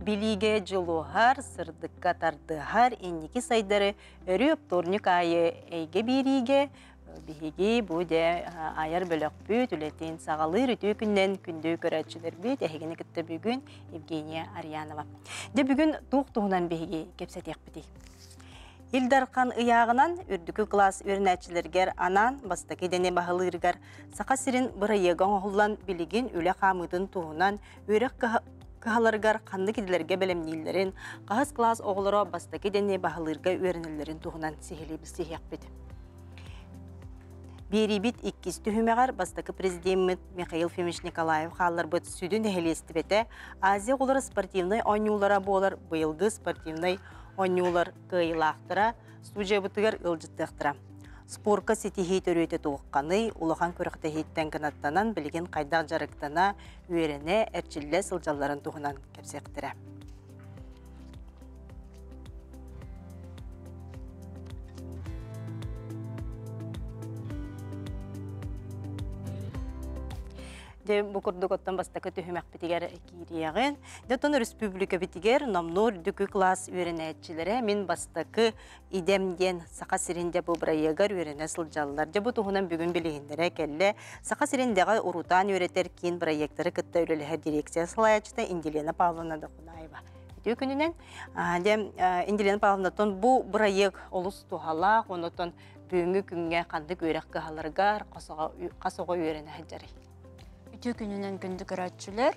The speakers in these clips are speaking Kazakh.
Билиге жылуғар, сырдыққа тардығар, еннекі сайдары өрі өпторник айы әйге бириге, биһиги буде аяр бөлөк бүт үлетин сағалыр үтүү күннен күндүү көрәтчілер бүт әйгені кітті бүгін Евгения Арьянова. Де бүгін туғынан биһиги кепсетек біті. Илдарқан ыяғынан үрдікі класс өрнәтчілергер анан бастаки дене бағылыргар сақа сирин бұрайыған оғылан білігін үлі қамыдың туғынан өрек кахаларгар қанды кеділерге білімнейлерін қағыз класс оғылыра бастаки дене бағылырға өрнелерін туғынан сихилебіз сихияқ беді. Берибит 2 түхімеғар бастакы президент Михаил Фимович Николаев қалар бұд сүдін әхелесті беті Азия қолары спортивный ойнулара болар, бұйылғы спортивный ойнулар қиылақтыра, студия бұтығар ұлжыттықтыра. Спорка сетихей төрөйті туыққаны, улахан көріқті хейттен канаттанан білген қайдақ жарықтана өйрене әрчілі сылжаларын туғынан кәпсектірі. Де бұқырдық оттан бастақы түхімәк бітігер кейрияғын. Детон республика бітігер номнор дүкі класс өрінәтчілері мен бастақы идемден сақа сиренде бұл бірайығар өріне сылжалылар. Де бұл тұғынан бүгін білігіндері кәлі сақа сирендеға ұрутан өретер кейін бірайықтары күтті өліліғер дирекция салаячыта Инделена Павловна Дақунаева. Өтеу күнінен Инделена Павловна бұл бірайық олыс тұғалақ, онытын бүгінгі күнге қандық өрек қағаларғар қасуға өріне әджары. Үтүү күнүнөн күндү көрөтчүлөр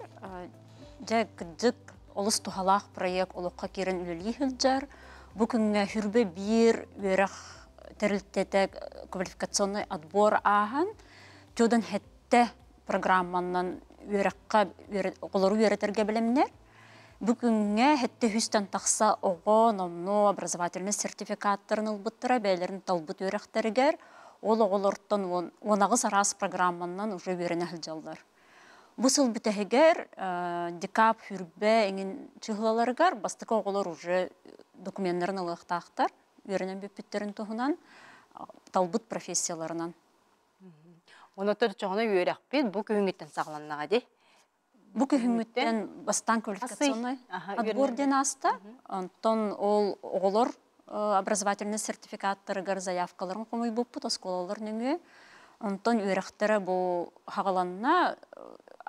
жа кыдык олус тухалак проект олукка кирен үлүлү хылжар. Бу күнгө хүрбө бир өрөк терилтете квалификационный отбор ахан. Жодан хетте программанан өрөккө олору өретерге билемнер. Бу күнгө хетте хүстен такса ого номно образовательный сертификаттарын ылбыттыра бәйлерин талбыт өрөктергер. Ол оғылырттан онағыз арас программаннан уже веріне хылжалдар. Бұл сыл бітәгер декап хүрбе еңін чығылаларғар бастықы оғылар уже документларын ылықтақтар, верінен бөппеттерін тұғынан, талбыт профессияларынан. Оны тұр çoğuna үйерек бен бұл күйіңеттен сағыланнаға де? Бұл күйіңеттен бастан квалификационный отбор ден асты. Онтон ол оғылар образовательный сертификаттарыгар заявкаларын қомай бұппыт осколалар нүңі. Онтон үйректері бұл хағаланына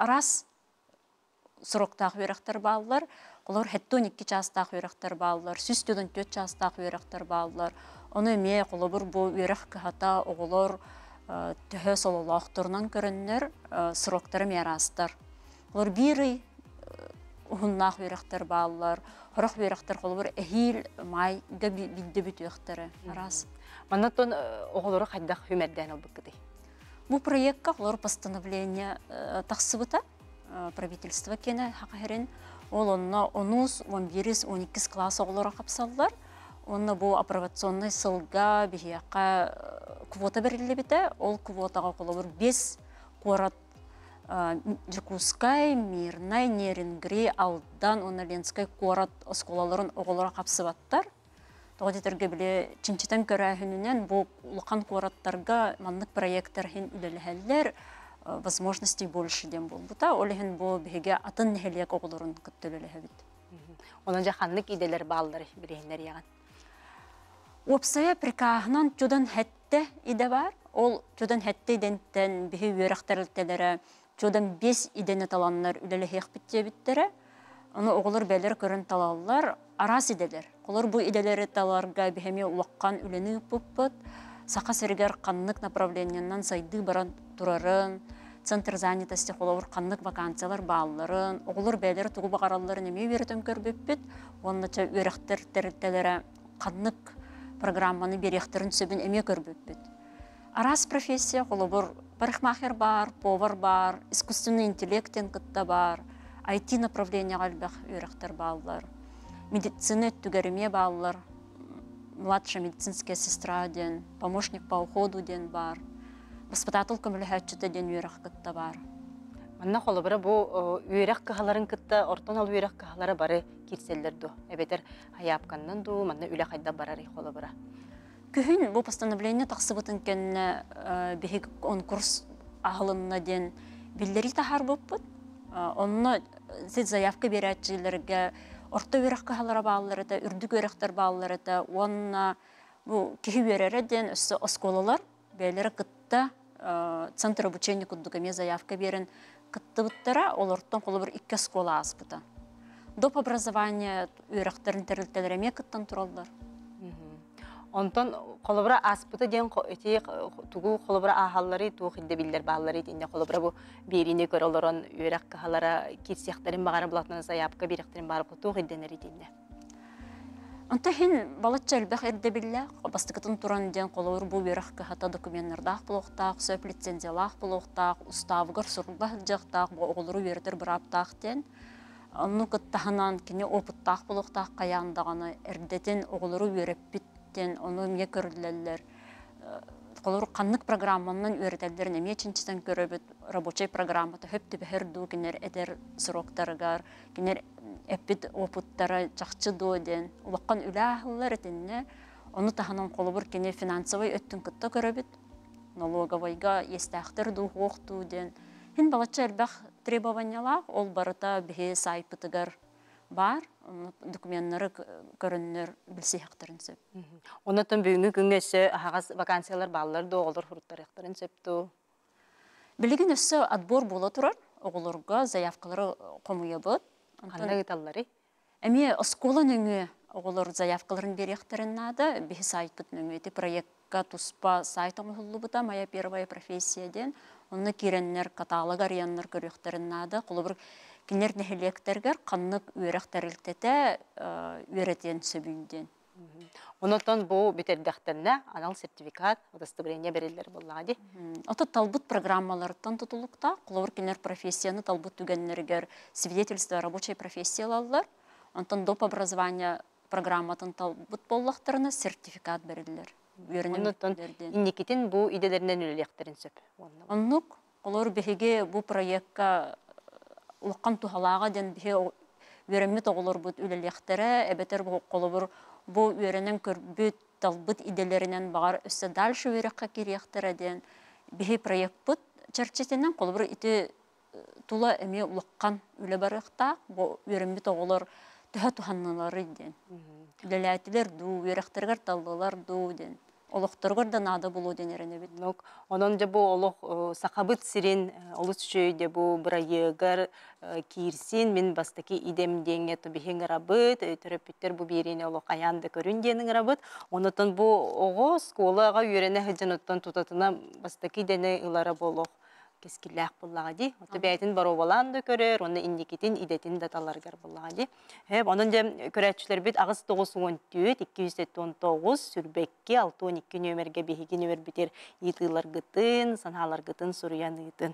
арас сұрықтағы үйректер балылар. Олар 12 частағы үйректер балылар, 4 частағы үйректер балылар. Оны ме қолыбыр бұл үйрек кіғата оғылар түхі сололақтырынан көріннер сұрықтары мерастар. Олар бірі ұғыннақ үйректер балылар, Хорох верахтар холбор эхил май габи бидде бүтөктөрө арас. Манатон оголору кайдак хүмерден албыкты. Бу проектка олар постановление таксыбыта правительство кене хакырын. Ол онна 11, 11, 12 класс оголору капсаллар. Онна бу апробационный сылга бихияка квота бериле бите. Ол квотага холбор 5 город Жукускай, Мирнай, Нерингри, Алдан, Оналенскай, Корат, осколаларын оғылара қапсыбаттар. Тоғадетерге біле чинчитен көрәхінінен бұл ұлқан кораттарға манлық проекттархин үлеліхәллер возможностей больше дем бол. Бұта олихин бұл бігеге атын нәхелек оғыларын күттіліліхәбіт. Онан жақанлық иделер балылар бірейіндер яған? Опсая прикағынан жодан хәтті иде бар. Ол жодан хәтті иденттен бігі өріқтәрілтелері Жодан 5 идене таланлар үлелі хеқ бітте біттері. Оны оғылар бәлер көрін талалар арас иделер. Олар бұл иделері таларға бігеме уаққан үлені бұппыт. Сақа сәргер қанлық направлениянан сайды баран тұрарын, центр занятости қолауыр қанлық вакансиялар балыларын, оғылар бәлер тұғы бағараларын еме веретен көрбеппет. Оннача өріқтер тәрілтелері қанлық программаны беректерін сөбін еме көрбеппет. Арас профессия қолауыр парикмахер бар, повар бар, искусственный интеллектен кытта бар, IT направление галбах үйректер баллар, медицина түгәріме баллар, младшая медицинская сестра ден, помощник по уходу ден бар, воспитатель көміліхәтчіті ден үйрек кытта бар. Манна қолыбыры бұл үйрек кағаларын кытта, ортан ал үйрек кағалары бары кетселдерді. Әбетер аяпқаннан ду, манна үлі қайда барары қолыбыры. Күхін бұл постановление тақсыбытын кәнне бігік конкурс ағылынна ден білдері тахар бұппыт. Онына сет заявка берәтчілерге орта өрек кахалара баалары да, үрдік өректер баалары да, онна бу кихи өрері ден өссі осколалар, бәлері кытта центр обучения куддугаме заявка берін кытты бұттара, ол орттан қолы бір 2 скола аспыта. Доп образование өректерін тәрілтелереме кыттан тұралдар. Онтон қолыбыра аспыты ден тугу қолыбыра ахаллары туғы хилде билдер бағалары дейінде қолыбыра бұ беріне көр оларын өрек кахалара кирсияқтарын бағары бұлатынан заявка беректерін барып туғы хилденері дейінде. Онта хин балатча әлбәқ әрді білі, бастықытын тұран ден қолауыр бұл өрек кахата документтардақ бұлуқтақ, сөп лицензиялақ бұлуқтақ, ұставығыр сұрылбақ жақтақ, оғылыру өрдір бұраптақ ден. Оны күттағынан кене опыттақ бұлуқтақ қаяндағаны әрдетін оғылыру өреппіт оны ме көрілілер. Қолыр қанлық программанын өрдәлдерін әме чинчистен көрөбіт рабочай программаты хөпті бәхірду, кенер әдер сұрақтарығар, кенер әппіт опыттары жақчы дойден. Улаққан үлі ақылылар әтінне, оны тағынан қолыбыр кене финансовай өттін күтті көрөбіт. Налоговайға естәқтір ду, оқту ден. Хин балатча әлбәқ требованиялақ, ол барыта бе сайпытығар бар, документтары көрінер білсе хақтарын сөп. Онытын бүгінгі күнгесі ағаз вакансиялар балалар да оғылыр фұрыттар хақтарын сөпті? Білеген өсі отбор бола тұрар, оғылырға заявкалары қомуя бұд. Қандай ғыталары? Әме осколан өңі оғылыр заявкаларын бері хақтарын нады, бе сайт бұтын өңі. Эти проектқа туспа сайт оңғылы бұта, моя первая профессияден, оны кереннер каталог арыяннар көріқтарын нады, қолы бір кенер нәхелектергер қаннық өректәрілтеті өретен сөбүйінден. Онытын бұл бетердіқтіріне анал сертификат, удостоверение берелер болады. Оты талбыт программаларыттан тұтылықта, қолауыр кенер профессияны талбыт түгеннергер свидетельство рабочей профессиялалар, онтан доп образования программатын талбыт боллақтарына сертификат берелер. Онытын инекетін бұл иделерінен үлелектерін сөп. Оннық, қолауыр бігеге бұл проектқа улаққан тухалаға ден бе өремет оғылыр бұд үлелектері, әбетер қолыбыр бұл өренен көрбіт талбыт иделерінен бағар өсі дальше өрекқа керектері ден бе проект бұд чәрчетінен қолыбыр ити тула әме улаққан үлі барықта бұл өремет оғылыр түхә туханнылары ден. Үлеләтілер ду, өректергер талдылар ду ден. Олықтырғыр да нады болу денеріне бит. Онын же бұл олық сақабыт сирен олыс жүйде бұл бірайығыр кирсин, мен бастаки идемдеңе тұбихен ғарабыт, түріпіттер бұл беріне олық аянды көрінденің ғарабыт. Онытын бұл оғы сколаға үйрене хыджаныттан тұтатына бастаки дене ұлары болық кескілләқ боллаға ди. Оты бәйтін бару баланды көрер, оны индикетін идетін даталарғар боллаға ди. Оның же көрәтшілер бет ағыз 9-14, 279, сүрбекке 6-12 нөмерге бейгі нөмер бітер етілар ғытын, саналар ғытын, сұруян ғытын.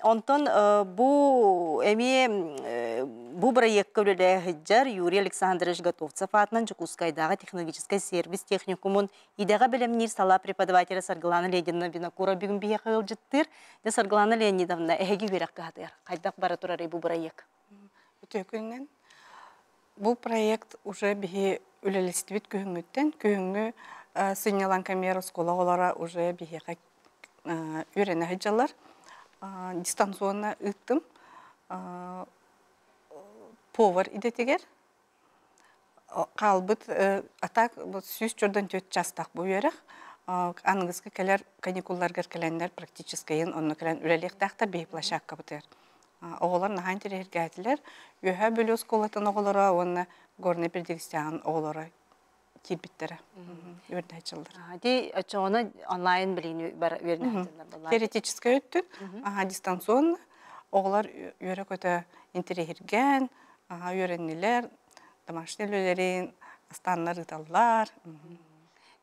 Онтон бұл проект көрілі ғыджар Юрий Александрович Готовцев атынан Жукускайдағы технологический сервис техникумын идеға білімнер сала преподавателі Саргыланы Ледина Винокура бүгін бейі қығыл жыттыр. Саргыланы Леонидовна әйгі берек қағадыр. Қайдақ бара тұрар бұл проект? Өтекінен бұл проект уже бейі үлелестібет күйіңгіттен, күйіңгі сыйнялан камера скола олара уже бейі үйрені ғыджалар. Дистанционна ұттым. Повар идетегер. Қалбыт атак сүйіс жордан төт жастақ бұл үйерек. Аңызғы кәлер каникулларғар кәләндер практическайын оны кәлән үрелектақтар бейі плашаққа бұтыр. Оғылар наған терегерге әтілер. Өйі бөлі осколатын оғылара, оны горны бірдегістіған оғылара кирбиттері. Өрді әтшілдір. Ди өтшоғыны онлайн білейін өрді әтшілдір. Теоретическай өттін, дистанционны. Оғылар өрі көті интерегерген, өреннелер, домашний өлерін, астанлар, ұталлар.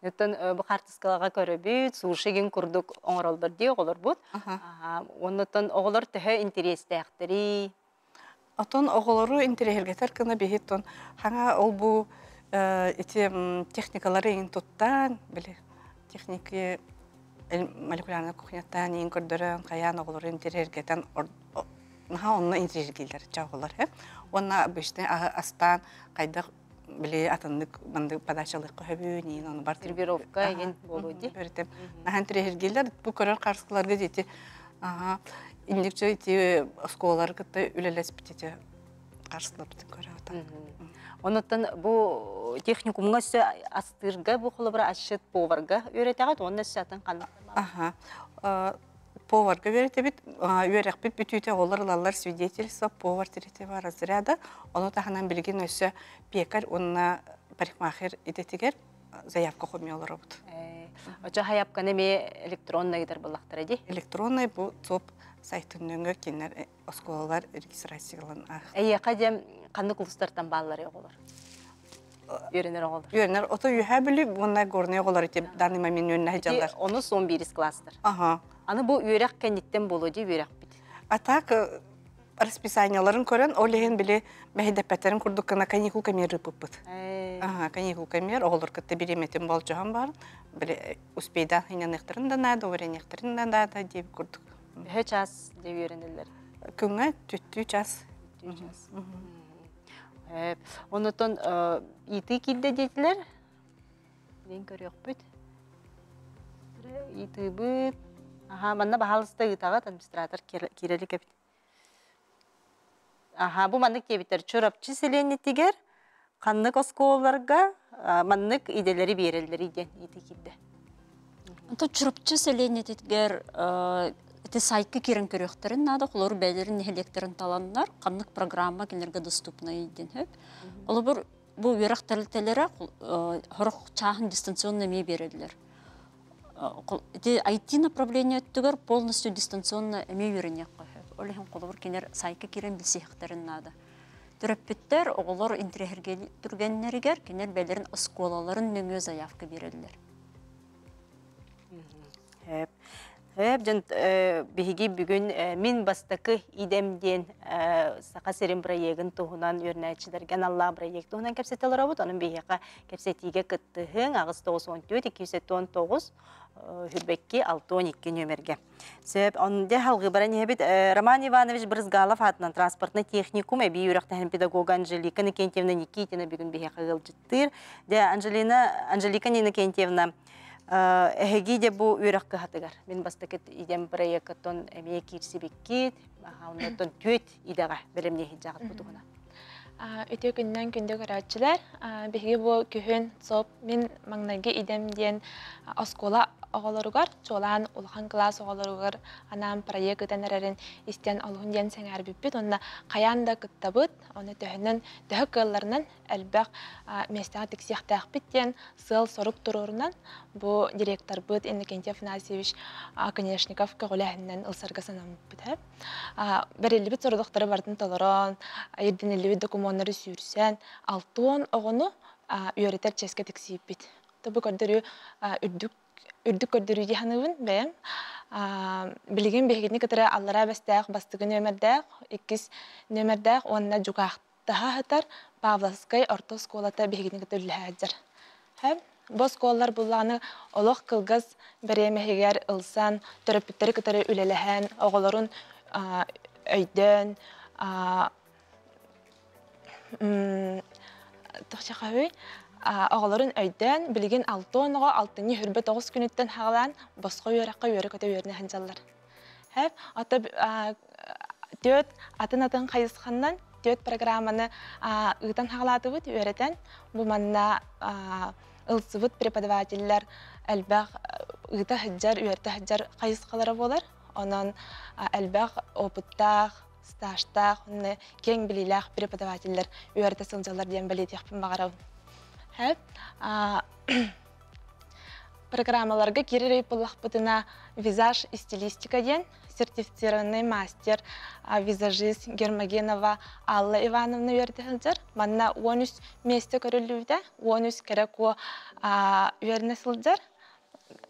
Өттен бұл қартысқалаға көрібіт, суыршеген күрдік оңырал бірде оғылар бұд. Онытын оғылар түхі интересті әқтірі. Отон оғылару интерегергетер кіна бейхеттон. Хаңа ол бұл техникалары ең тұттан, білі, техники молекулярны кухняттан ең көрдірін, қаян оғылару интерегергетен, онына интерегергелер чағылар. Онына бөштен астан қайдақ біле атындық банды падачалыққа хөбүйінен, оны бар тренировка еген болу де. Нахан тірегелер, бұл көрер қарсықларға дейті, индекче ити сколалар кытта үлелес бітеті қарсылыптың көрі отан. Онуттан бу техникумга сө астырга бу холобра ашыт поварга үйрөтөгөт, онда сатын кандай? Поварга үйрөтөбүт, үйрөкпүт бүтүүтө олар свидетельство повар тирете бар разряда. Оны таханан билген өсө пекарь, онна парикмахер идетигер заявка комиолор бут. Очо хаяпка неме электронный гидер булактыр эди? Электронный бу топ сайтыныңга кинер осколалар регистрациялан ах. Кадем кандай кулустартан баллар оголор? Үйрөнөр оголор. Үйрөнөр ото үйһә билип, монда горне оголор итеп данный момент өннә жаллар. Оны 11 класстыр. Ага. Аны бу үйрәк кенниттен болу ди үйрәк бит. Атак расписанияларын көрөн, олеген биле мәһидәпәтләрен курдук кына каникул камеры пыппыт. Ага, каникул камер оголор кытты биреметен болжаган бар. Биле успейдан хиняныктырын да нада, ореньяктырын да нада дип курдук. Хэ час дип үйрөнөлөр. Күнгә түттү час. Онотон ити килде дейтилер. Ден көрөк бүт. Ити бүт. Аха, манна бахалыста итагат администратор кирели кепит. Аха, бу маннык кебиттер чорапчы селенеттигер, каннык осколларга маннык иделери берелдер иден ити килде. Anta çırpçı selenetitger ete сайкы кирен көрөктөрүн нада холор бәлерин электрин таланнар каннык программа кинерге доступна иден хөп. Ол бу верак тәлтелере хорох чахын дистанционно ме берелдер. Эти IT направление түгөр полностью дистанционно эме үйрөнөк хөп. Ол хем холор кинер сайкы кирен билсехтерин нада. Төрөппеттер оголор интерьерге түргеннергер кинер бәлерин осколаларын нөмө заявка берелдер. Жан биһиги бүгүн мин бастакы идемден сака серин проектин туһунан үрнәчилерген Алла проект туһунан кепсетелер абут, анын биһига кепсетиге кыттыһын агыс 914-219 хүрбекки 612 нөмерге. Себеп онда халгы баран ебит Роман Иванович Брызгалов атынан транспортный техникум эби юрактан педагог Анжелика Никентьевна Никитина бүгүн биһига кылжыттыр. Де Анжелика Никентьевна Эхегиде бу үйрәккә хатыгар. Мен бастакет идем проекттон эмие кирсибеккит, оннан төт идега белемне хиҗагат бутугына. Өтө күннән көндө көрәчләр, беге бу көһөн соп мен маңнайга идем дигән оскола оголоргар, чолан улхан класс оголоргар анам проекттан әрәрен истен алгын дигән сәңәр биппит, онда каянда кыттабыт, аны төһөннән төһкәлләрнән әлбәк местәгә тиксехтәх биттен сыл сорук турурунан бу директор бит Иннокентий Афанасьевич Конешников көгөләһеннән ылсарга санам бит. Берелли бит сордыктары бардын толорон, ердинелли документлары сүрсән, алтын огону үйрәтер ческә тиксип бит. Табы көрдөрү үрдүк көрдөрү диханыбын бәм. Билген бегетни кытыра аллара бастак бастыгы нөмердәк, 2 нөмердәк онна жукактаха хатар Павловскай орто школата бегетни кытырләҗәр. Һәм бу школалар булланы олох кылгыз беремегер ылсан терапевттер кытыры үлеләһән, оголорун өйдән тохчахавый оголорун өйдән билген 6-6 хүрбе 9 күнүттен хагалан боско үйрәккә үйрәккә үйрәне ханҗаллар. Һәм ата төт атын кайысханнан төт программаны ытан хагалаты бит үйрәтән бу манна ылсыбыт преподавательләр әлбәг ыта хаҗар үйрәтә хаҗар кайыскалары булар. Анан әлбәг опытта стажта кең билиләх преподавательләр үйрәтә сылҗалар дигән белетих багарау. Һәм программаларга киререп буллахбытына визаж и стилистика дигән сертифицированный мастер визажист Гермогенова Алла Ивановна үйрәтәләр. Манна 13 месте көрүлүдә, 13 керек о үйрәнә сылҗар.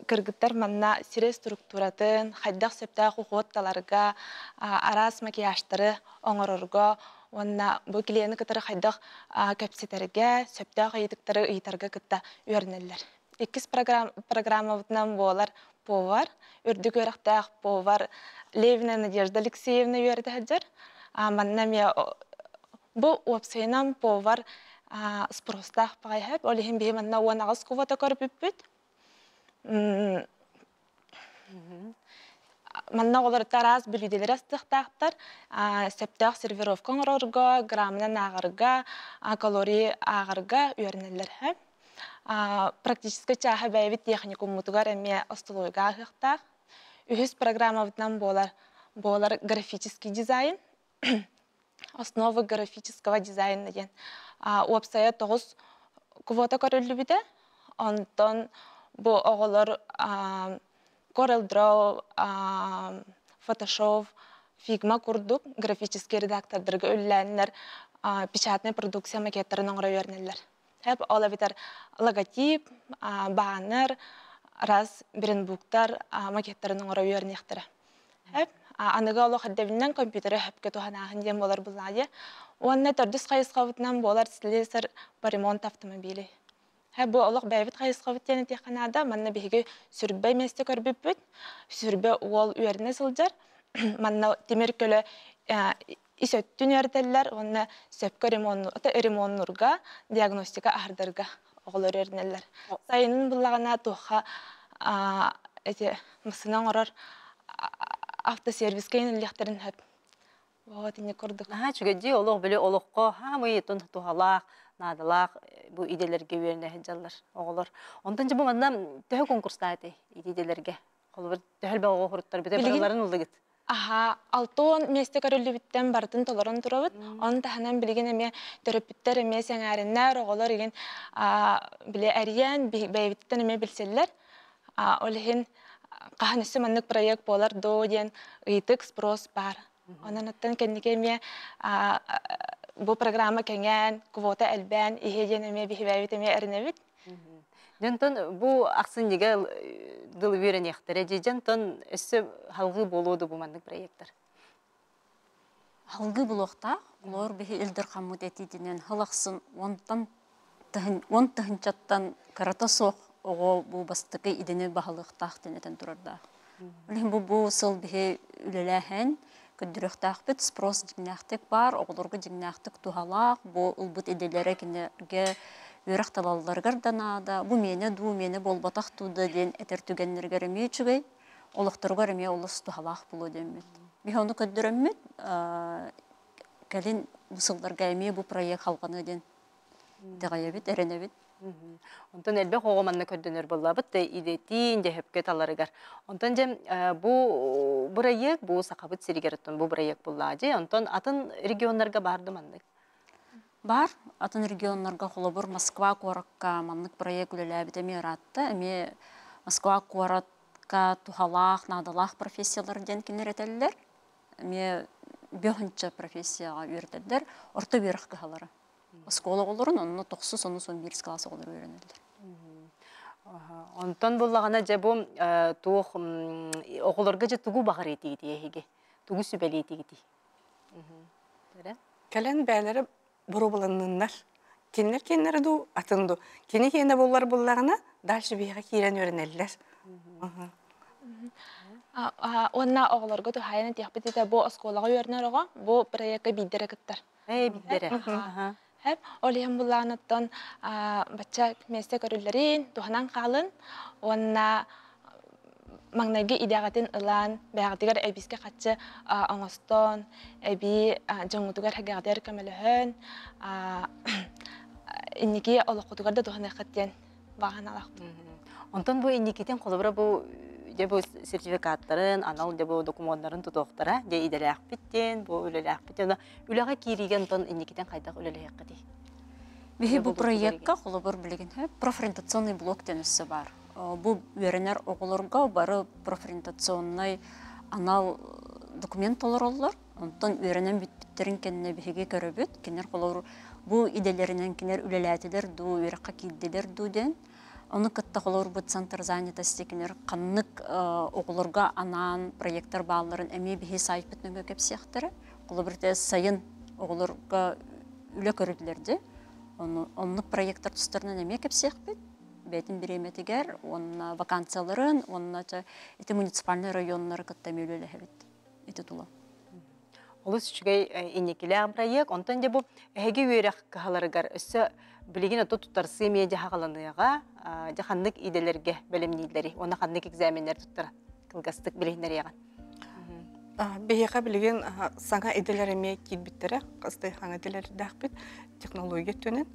Кыргыттар манна сире структуратын, хайдак сөптә хукутталарга, арас макияжтары оңорорга, онна бу клиенты кытары хайдак капсетерге, сөптә хайдыктары ыйтарга кытта үйрәнәләр. 2 программабытнан болар повар, үрдүк өрәктәк повар Левина Надежда Алексеевна үйрәтәҗәр. Манна ме бу опсайнан повар спростах пайһәп, олеһин бе манна уанагыз кувата көрүп бит. манна олар аз бүлүделер астыктактар, септак сервировка орорго, граммынан агырга, калорий агырга үйренелер. Практически чаха бәйбит техникум мутугар эме остолойга агыктак. Үхүс программабытынан болар графический дизайн, основа графического дизайна деген. Уапсая 9 квота көрөлүбүдө, онтон бу оголор CorelDRAW, Photoshop, Figma курдук, графический редактордырга өлләннәр, печатный продукция макеттарын оңра үйренелер. Хәп ола битер логотип, баннер, раз брендбуктар макеттарын оңра үйренектері. Хәп аныга олы хаддебиннен компьютері хөпке туханағын дем болар бұлады. Онна төрдіс қайысқабытынан болар слесар по ремонт автомобилей. Бу олық бәйбіт қайысқабыт тені теканада, манна бейге сүрбәй месте көрбіп бүт, сүрбәй ол үйеріне сылжар, манна темір көлі исөттін өрделер, онна сөпкі ремоннурға, диагностика ардырға оғыл өрінелер. Сайынын бұлағына туға мысынан орар автосервис кейін лектерін хөп. Вот, не көрдік. Чүгеде олық білі олыққа, хамы етін туғалақ, надалақ, bu idelerge verine hecallar oğullar. Ondan bu manda töhü konkurstaydı idelerge. Kolur töhül bağı hurutlar bide paraların oldu git. Aha, 6 meste körüllü bitten bardın tolaran turabıt. Onu da hemen bilgin eme töröpütler eme sengärenler oğullar igen bile eriyen beyvitten eme bilseller. Olehin qahanısı manlık proyekt bolar do diyen ıytık spros bar. Ondan attan kendike eme bu programma kengen, kvota elben, iheyden eme bihibavit eme erinevit. Jönton bu aksın diye dıl veren yaktere, jönton üstü halgı boludu bu mandık proyektler. Halgı bulokta, olor bihi ildir kamut etidinen halaqsın, on tıhınçattan karata soq, oğu bu bastıqı idini bahalıqtaq deneten turarda. Bu sıl bihi ülelehen, Көддіріқтақ бет спрос жігнәқтік бар, оғылырғы жігнәқтік туғалақ, бұл ұлбыт еделері кенерге өріқ талаларғар данада, бұл мені болбатақ туды ден әтер түгенлерге рәме чүгей, олықтырға рәме олыс туғалақ бұлы демет. Бе оны көддіріммет, кәлін мұсылдарға әме бұл проект қалғаны ден дәғая бет, әріне бет. Ondan elbette hoğamanna kördünür bollabıt da idetin de hepke talarıgar. Ondan jem bu burayık bu sakabıt sirigeretton bu burayık bolladı. Ondan atın regionlarga bardı mandık. Бар, атын регионларга холобур Москва коракка маннык проект үлеләбите мираатта, эми Москва коракка тухалах, надалах профессиялар ден кинеретеллер, эми бөхүнчө профессияга үйрөтеллер, орто бирих кахалары. Школа олорун, онно 9-11 класс олор үйрөнелдер. Онтон боллагана же бу туох окулорга же тугу багыр этиги эһиге. Тугу сүбели этиги. Кэлен бәләре бурубуланнар. Кинлер ду атынду. Кини кенде боллар буллагана дальше бияга кирен үйрөнеллер. Онна оғыларға тухайын тияқпететі бұл осколаға үйерінер оға, бұл проектқа биддері кіттір. Биддері. Ол ең бұлағынаттан бача месте көрілерін туханан қалын, онна маңнайғы идеғатын ұлан, бәғатығар әбіске қатшы аңыстон, әбі жаңғытығар әгеғадер көміліхін, иннеге олыққытығар да туханы қаттен баған алақ. Онтан бұл иннекетен қолыбыра бұл bu sertifikatların, anal bu dokümanların tutuqtara, de idelaq bitten, bu ülelaq bitten. Ülağa kirigen ton indikiden qaydaq ülelaq qadi. Bihi bu proyektga қолыбыр білген профориентационный блок денесі бар. Бұл үйренер оғылырға бары профориентационный анал документ олар олар. Онтан үйренен бүттерін кенне бихиге көрөбіт. Кенер қолыр бұл иделерінен кенер үлеләтелер ду, үйраққа кейделер ду ден. Оны кытта қолыр бұд центр занятости кенер қаннық оғылырға анан проекттар бағаларын әме бихи сайып бітнөгі кеп сияқтары. Қолыбырды сайын оғылырға үлі көрілдерді. Онлық проекттар тұстарынан әме кеп сияқпет. Бәйтін біреметігер, оны вакансияларын, оны еті муниципальный районлары кытта мөлелі әбет. Еті тұла. Олыс үшігей инекілі проект, онтан де бұл әге өйрек қағаларығар өсі білеген өті тұттарсы меде қағаланыға, қандық иделерге бөлімнейлері, оны қандық экзаменлер тұттар, қылғастық білігінер еған. Бейеқа білген саңа эделеріме килбиттері, қысты хаңа эделер дақпит, технология төнен,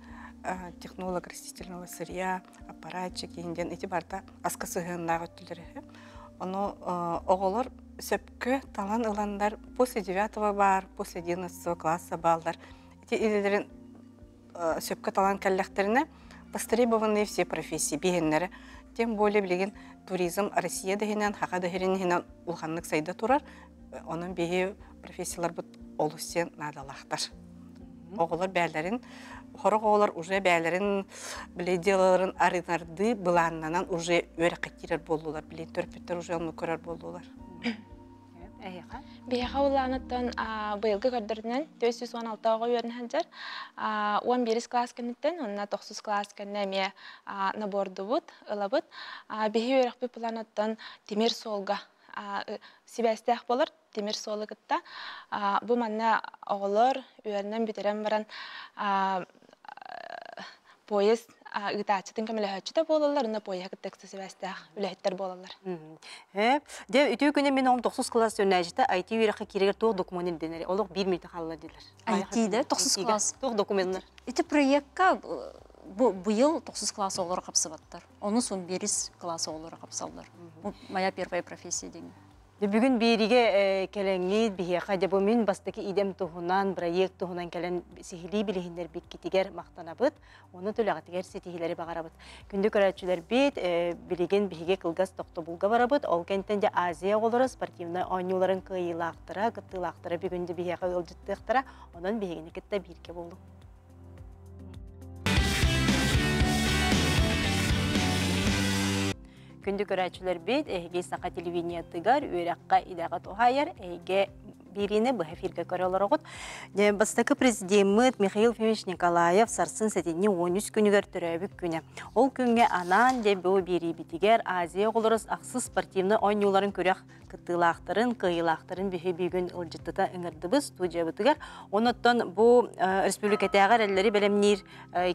технолог растительного сырья, аппаратчик, енден эти барда аскасы ғыннағы түлдері. Оны оғылар сөпкі талан ыландар после 9 бар, после 11 класса балдар. Эти эделерін сөпкі талан кәлләқтеріне востребованные все профессии, бейгенлері. Тем более білген туризм Россияда хенен, Хақада хенен улханлық сайда турар. Onun bihi profesiyalar bu oluşsen nadalaqtar. Oğullar bəylərin, xoraq oğullar уже bəylərin bilediyaların arınardı bulanlanan уже öyrəqətkirer boldular. Bilin törpüttər уже onu körer boldular. Бияха уланыттан быйылгы көрдөрүнөн 416-га үйрөнһәнҗәр. 11 класс кеннеттен, онна 9 класс кеннеме набордубут, ылабыт. Бихи үйрәкпе планаттан темир солга сибәстәх болар, темир солы кытта. Бу манна оғылар үйрәннән битерән баран поезд ытачытын көмөлөһөчү болалар, уна поезд кыттаксы сибәстәх үләһеттер болалар. Де үтүү күнү мен 9 класс өнәҗитә IT үйрәккә кирәк тог документ динер. Олык 1 минут халлар диләр. IT-дә 9 класс. Тог документлар. Ити проектка быйыл 9 класс олар капсыбаттар. Оны сон 1 класс олар капсалдар. Бу моя первая профессия деген. Бүгүн бириге келеңги бихеха де бу мен бастыки идем тухунан проект тухунан келен сихили билихиндер бик китигер мактанабыт. Оны төлөгатыгер сетихилери багарабыт. Күндү көрөчүлөр бит билеген бихиге кылгас токтобулга барабыт. Ол кенттен де Азия олары спортивный ойнуларын кыйлактыра, кытылактыра бүгүндү бихеха ылжыттыктыра. Онан бихигини китте бирке болду. Күндү көрәчүлөр бит, эге сақа телевидение тыгар, үйрәкка идәға тухайыр, эге бирине бу эфирге көрөлөрөгөт. Бастакы президент Михаил Фимович Николаев сарсын сетени 13 күнүгөр төрөбүк күнү. Ол күнгө анан де бу бири битигер Азия голорос аксыз спортивный ойнуларын көрөк кытылактарын, кыйлактарын бихи бүгүн ылжыттыта ыңырдыбыз студиябытыгар. Оноттон бу республикатагы элleri белемнир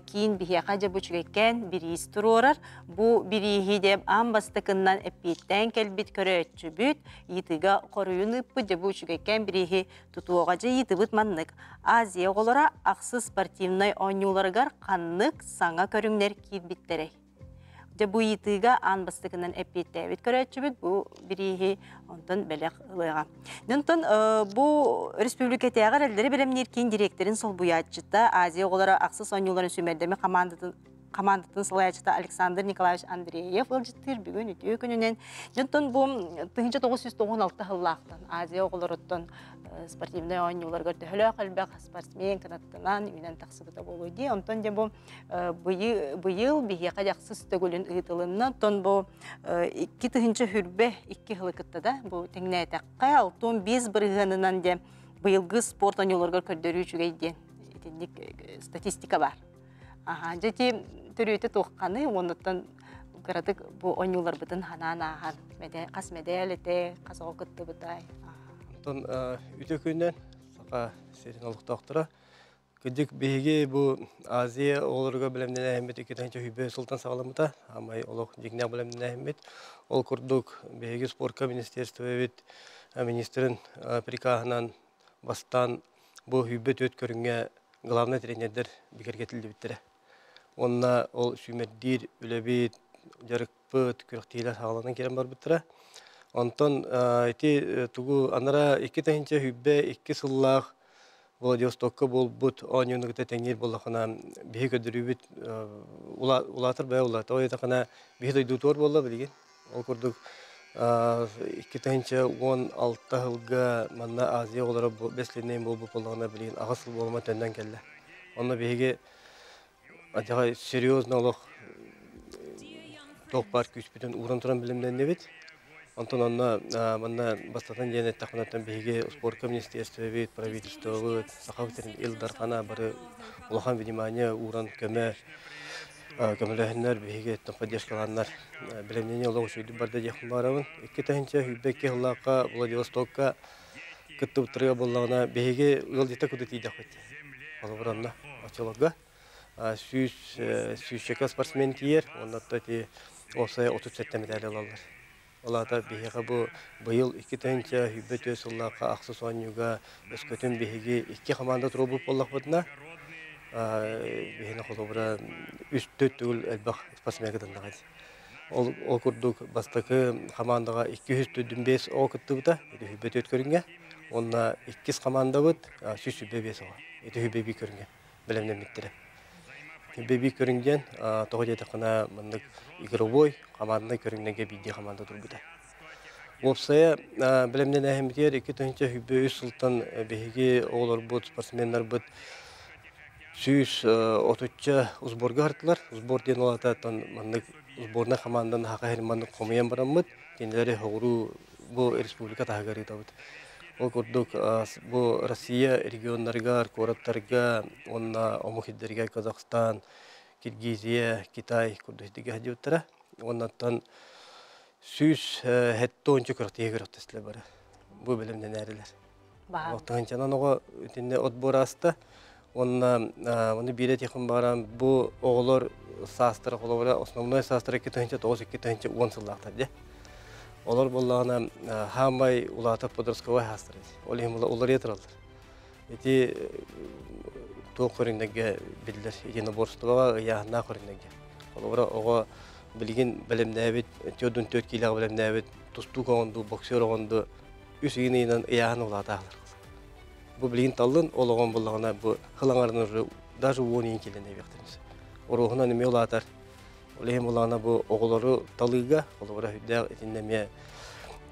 кийин бихига же бу чүгеккен бирис турурар. Бу бирихи деп амбастыкынан эппиттен келбит көрөчүбүт, итига коруюнуппу же бу чүгеккен бирихи тутуога же итибит маннык. Азия голора аксыз спортивный ойнуларыгар каннык саңа көрүңнер кийбиттерей. Де бу итига анбастыкынан эппиттебит көрөчүбүт, бу бирихи онтон белек ылыга. Нонтон бу республикатагы элleri белемнир кийин директорин сол буятчыта Азия голора аксыз ойнуларын сүмердеме командатын сылаячыта Александр Николаевич Андреев ылжыттыр бүгүн үтүү күнүнен. Нонтон бу 1996 жыллактан Азия голороттон спортивный ойнуларга төлөө калбак спортсмен канаттынан үйнен таксыбыта болуди. Онтон де бу быйыл бихи кадаксыз төгүлүн ыйтылынна тон бу 2-нчы хүрбе 2 хылыкытта да бу теңнетакка алтын 5 бырыгынынан де быйылгы спорт ойнуларга көрдөрүүчүгө иден статистика бар. Жети төрөйті тоққаны, оныттан ғырадық бұл ойнулар бұдың ханан-аған, қас меделеті, қасығы күтті бұдай. Онтан үті күннен, сақа серін олық тоқтыра, күдік бейге бұл Азия оларға білімден әймет, үкетенші хүбе сұлтан сағаламыда, амай олық дегіне білімден әймет. Ол күрдік бейге спортқа министерство өйт, министрін прикағынан бастан бұл хүбе төт көрінге главный тренердер бекергетілді біттірі. Онна ол сүмердир, үләбейт, жарықпыт, көріқтейлер сағаланын керен бар бұттыра. Онтон тугу анара 2-нче хүббе 2 сыллақ Владивостокка бол бұт, оңюнығыта тәңер болақына бейі көдірі улатыр бәй улаты. Ойыта қана бейі дойдутор болла білген. Ол көрдік 2-нче 16 жылға манна Азия олары бәслінен бол бұп болағына білген. Ағасыл болма тәнден келді. Онна бейге Адяға серьезно олық тоқ бар күшпетін уран-туран білімден дебет. Антон манна бастатан ден әттақынаттан бейге спортқа министерство бейт, правительство бейт, сақауытерін елдарқана бары улахан внимание уран көміләхінлер бейге әттен поддержкаланлар. Білімдене олығы сөйді барды декім барауын. 2-нче хүббекке ғылаққа Владивостокқа күтті бұттырға болағына бейге ұлдеті күді тейді қойды. Алы бұранна açılıqqa. Süs spортсмен тиер, онда те осы 37 медаль алалар. Олата биһига бу быйыл 2-нче хүббет өсүллакка аксы сонюга өскөтүн биһиги 2 команда турубуп боллакбытына. Бихина холобра үстөт түгүл элбах спортсменге дагы. Ол курдук бастакы командага 205 окыттыбыта, хүббет өткөрүнгө. Онна 2 команда бут, сүсүбе бесо. Хүббе би көрүнгө. Белемден биттире. Хүббе көрүнгөн, тогы жетакына мындык игровой команданы көрүнгөнгө бидди команда турбута. Опсая белемден ахмитер 2-нче хүббе султан биһиги олар бут спортсменнар бут сүйүс отучча узборга артылар. Узбор ден олататтан мындык узборна команданын хакайрманды комуян бараммыт. Кенелери хогуру бу республика тагары табыт. Ол курдук бу Россия регионнарга, кораптарга, онна омухиддерге Казахстан, Киргизия, Китай курдуктиге хадиуттара. Оннан сүйүс хеттончу кыртыгы кыртыслар бары. Бу белемден әрилер. Октанчанан ого тинне отбораста оны бире техим барам бу оголор састыр колобра основной састыр 2-нче 2-нче 10 сыллактар де. Олар боллагана хамай улата подростковый састыр. Олар етралдар. Эти то корындагы билдер единоборствога яна корындагы. Колобра ого билген белемдәбит 4 килог белемдәбит тустук онду боксер онду үсүгинен яны улата. Бу билген талын ологон боллагана бу хылаңарны даже 10 келене бектемиз. Орогуна неме улатар. Олем улана бу оголору талыга, олора хүддә этиннеме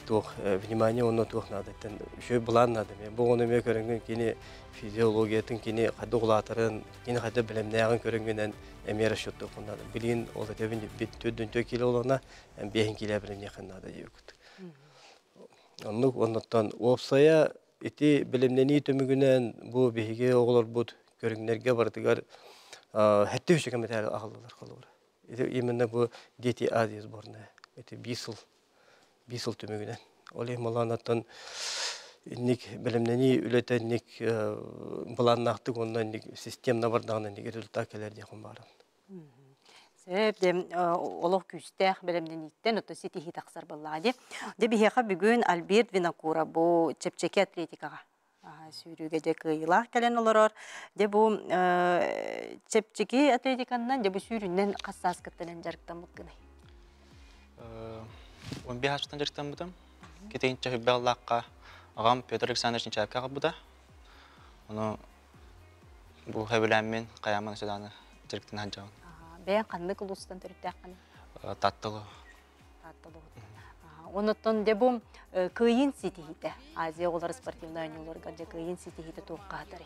тох внимание онно тох надо. Тен шөй булан надо. Бу оны ме көрөнгөн кини физиологиятын кини кады улатарын, кини кады билемнәгән көрөнгөннән эмер шөттө куннады. Билген ол дебин бит 4 кило олана, 5 кило билемне ханнада юкут. Оннан опсая ити билемнени төмүгүнөн бу биһиге оголор бут көрүнгнерге бардыгар хәтте үчү кеметтер агылдылар колор. Именно бу дети Азия сборная. Это бисыл төмүгүнөн. Оле маланаттан ник билемнени үлетенник буланнактык ондан ник системна бардагынан ник результат келер деп барам. Себем олох күстәх белемнениттен ото сити хитаксар буллады. Де биһига бүгүн Альберт Винокура бу чепчеки атлетикага сүйрүгө де кыйла келен олорор. Де бу чепчеки атлетикандан де бу сүйрүннен кассас кеттен жарыктан муккыны. 15 жаштан жарыктан бутам. Кетейинче хыбаллакка агам Петр Александрович Чакага буда. Аны бу хабиләммен каямын седаны жарыктан хаҗаган. Бәян кандай клустан төрүттәккән? Таттылы. Онотон де бу кыйын ситихите. Азия олар спортивный униоларга же кыйын ситихите тууккатары.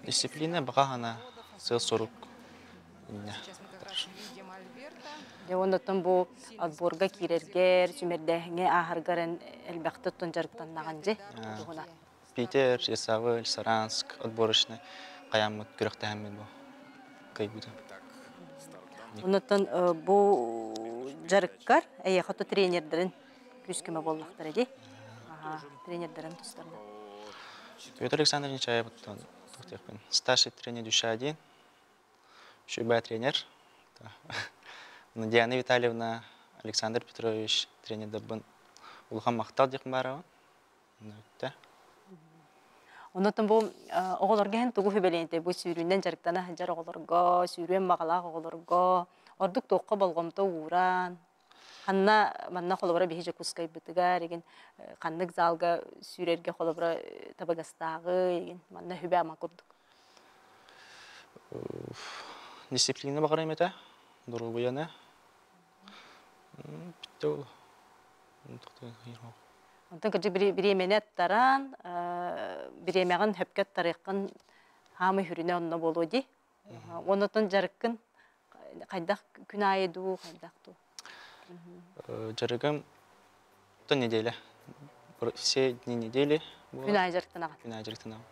Дисциплина багана сыл сорук. Де онотон бу отборга кирергер, сүмердәһеңе ахаргарын элбәхтә тон жарыктан наганҗы. Питер, Ясавель, Саранск, отборочный каямыт күрәктәһәммен бу. Онотон бу жарыккар аяхаты тренердерин күскеме боллактар эди. Тренердерин тустарда. Петр Александрович Чаев, старший тренер Дюша-1, Шуйба тренер. Диана Витальевна, Александр Петрович, тренер Дабын. Улхан Махтал Дихмарова. Онотон бу оголорга хэн тугу фебеленте бу сүйрүнден жарыктана ханжар оголорго, сүйрүн магалак оголорго, ордук тоққа болгомто уран. Ханна манна холобра бихиже кускай битигар еген кандык залга сүйрерге холобра табагастагы еген манна хүбә макурдук. Дисциплина багарым эте. Дуру яна. Биттел. Онтон кыжы биремене таран, биремеган хөпкет тарыйкын хамы хүрүнө онно болуди. Онотон жарыккын кайдак күн айду, кайдакту. Жарыгым то неделя. Все дни недели. Күн ай жарыктанаган. Күн ай жарыктанаган.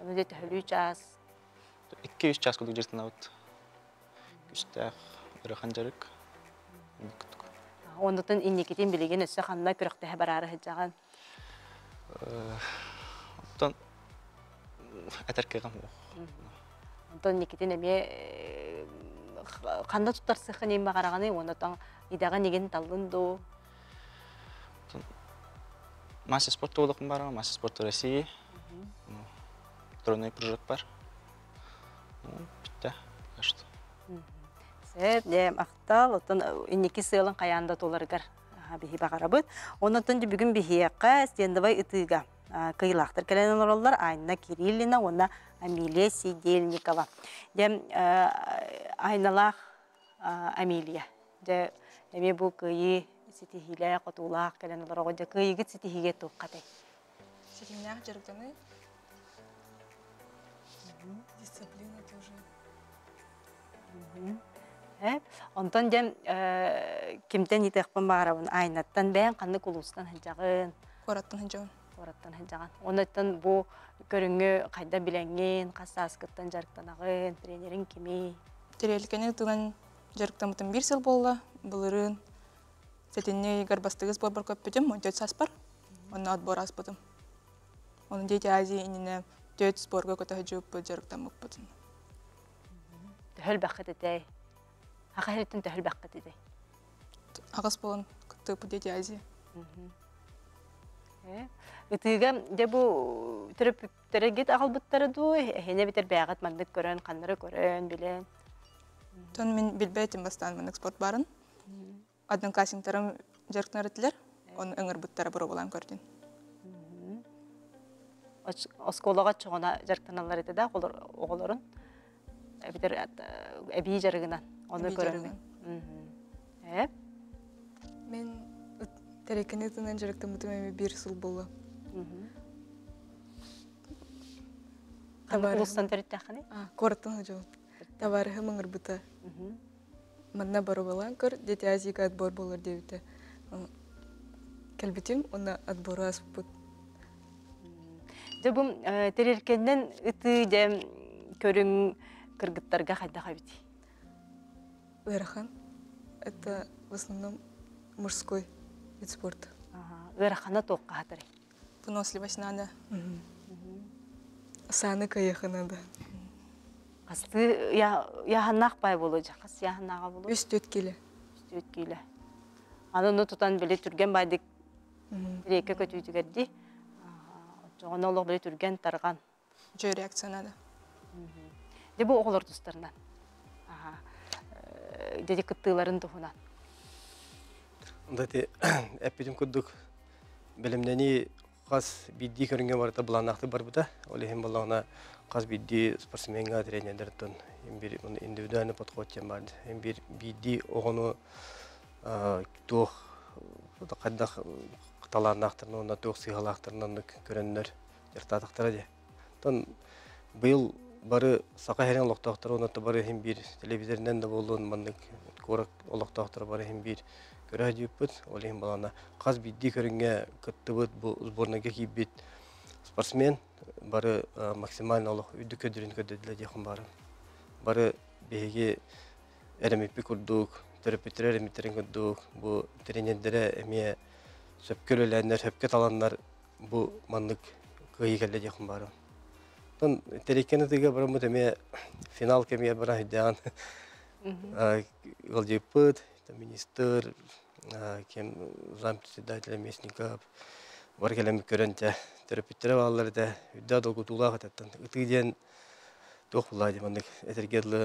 Оны дете хөлүү час. 2-3 час кудук жарыктанабыт. Күстәх, ырахан жарык. Онотон инникитин билеген өссө ханна күрөктө барары хыжаган. Онтон әтәркегем. Онтон никитин эме қанда тұттар сықын ең бағарағаны, онытан идаған еген талын до. Мастер спорта олықым бар, мастер спорта России. Тройной прыжок бар. Бітті, қашты. Сәп, ақтал, оттан инеки сыйлын қаянда толарғар бихи бағарабыд. Онытын бүгін бихияққа стендовай ытыға кыйлақтыр кәлен олар Айна Кириллина, ona Амилия Сидельникова. Дем айналақ Амилия. Де эме бұл кыйы сетихиле қотулақ кәлен олар оғыда кыйыгыт сетихиге тұққатай. Сетихинақ жүргіні. Дисциплина тоже. Онтон дем кемтен итекпен бағарабын Айнаттан бән қанды кулустан ханжағын. Қораттан ханжағын. Ораттан ханжаған. Онаттан бұл көріңі қайда біленген, қасы аскыттан жарықтанағын, тренерін кеме. Терелкені тұған жарықтамытын бір сыл болла, бұлырын. Сәтінне гарбастығыз бар көп бөдім, он төт сас бар, оны отбор ас бұдым. Оның дейті Азия иніне төт спорға көті жүп бұд жарықтамық бұдым. Төхіл бақыт етей. Ақайреттен төхіл бақыт етей. Ағыс болын күтті бұд дейті Азия. Ытыга де бу терапевтерге агыл буттары ду, хене битер бягат мандык көрөн, каннары көрөн, билен. Тон мен билбейтим бастан мен спорт барын. Адын кастингтарым жарыктан өттүлөр. Он өңөр буттары бура болан көрдүн. Осколага чогона жарыктаналар эте да, оголорун. Битер эби жарыгынан, оны көрөн. Мен терекене тынан жарыктан мутуме бир сыл болду. Улустан тереттаханы? Кораттан жол. Табары хымыңыр бұта. Манна бару балан көр, дети Азияға отбор болар деуті. Кәлбетім, оны отбору асып бұд. Жабым тереркеннен ыты дем көрің кыргыттарға қайда қабеті? Ырахан. Это в основном мужской вид спорта. Ырахана тоққа хатыры. Выносливость надо. Саны каяқы надо. Қасты яғаннақ бай болу жақас, яғаннаға болу? Үст өткелі. Үст өткелі. Аны тұтан біле түрген байдық рейкі көтүйдігерді. Жоғын олық біле түрген тарған. Жой реакция надо. Де бұл оғылар тұстарынан? Деде күттіларын тұхынан? Ondati әппетім күрдік білімдені қаз бидді көрінген барыта бұланақты бар бұта. Олеген болағына қаз бидді спортсменға тренерлерден индивидуальный подход тем барды. Бидді оғыны туық қайдақ қыталарынақтырын, оны туық сыйғалақтырын көрінлер жыртатықтары де. Бұл бары сақа херен олықтақтыры, оны бары бір телевизорінен де болуын маңдық көрік олықтақтыры бары бір көрі дейіппіт, олеген балана қаз бидді көрінге күттібіт бұл сборныға кейбет спортсмен бары максимально олық үйді көдірін көдеділі дейхін бары. Бары бейге әрімеппі күрдік, терапевтер әріметтерін күрдік, бұл тренерлері әме сөпкөл өләнлер, сөпке таланлар бұл маңдық күйі кәлі дейхін бары. Терекені тіге бұрын бұд әме финал кәме бұрын үйдеған ғыл дейіппіт, министр, кем зампредседатель Местников, бар келемі көрінті терапевтері балалары да үйді долғы тұлға қататтан. Үтігден тоқ бұлай демандық әтергерлі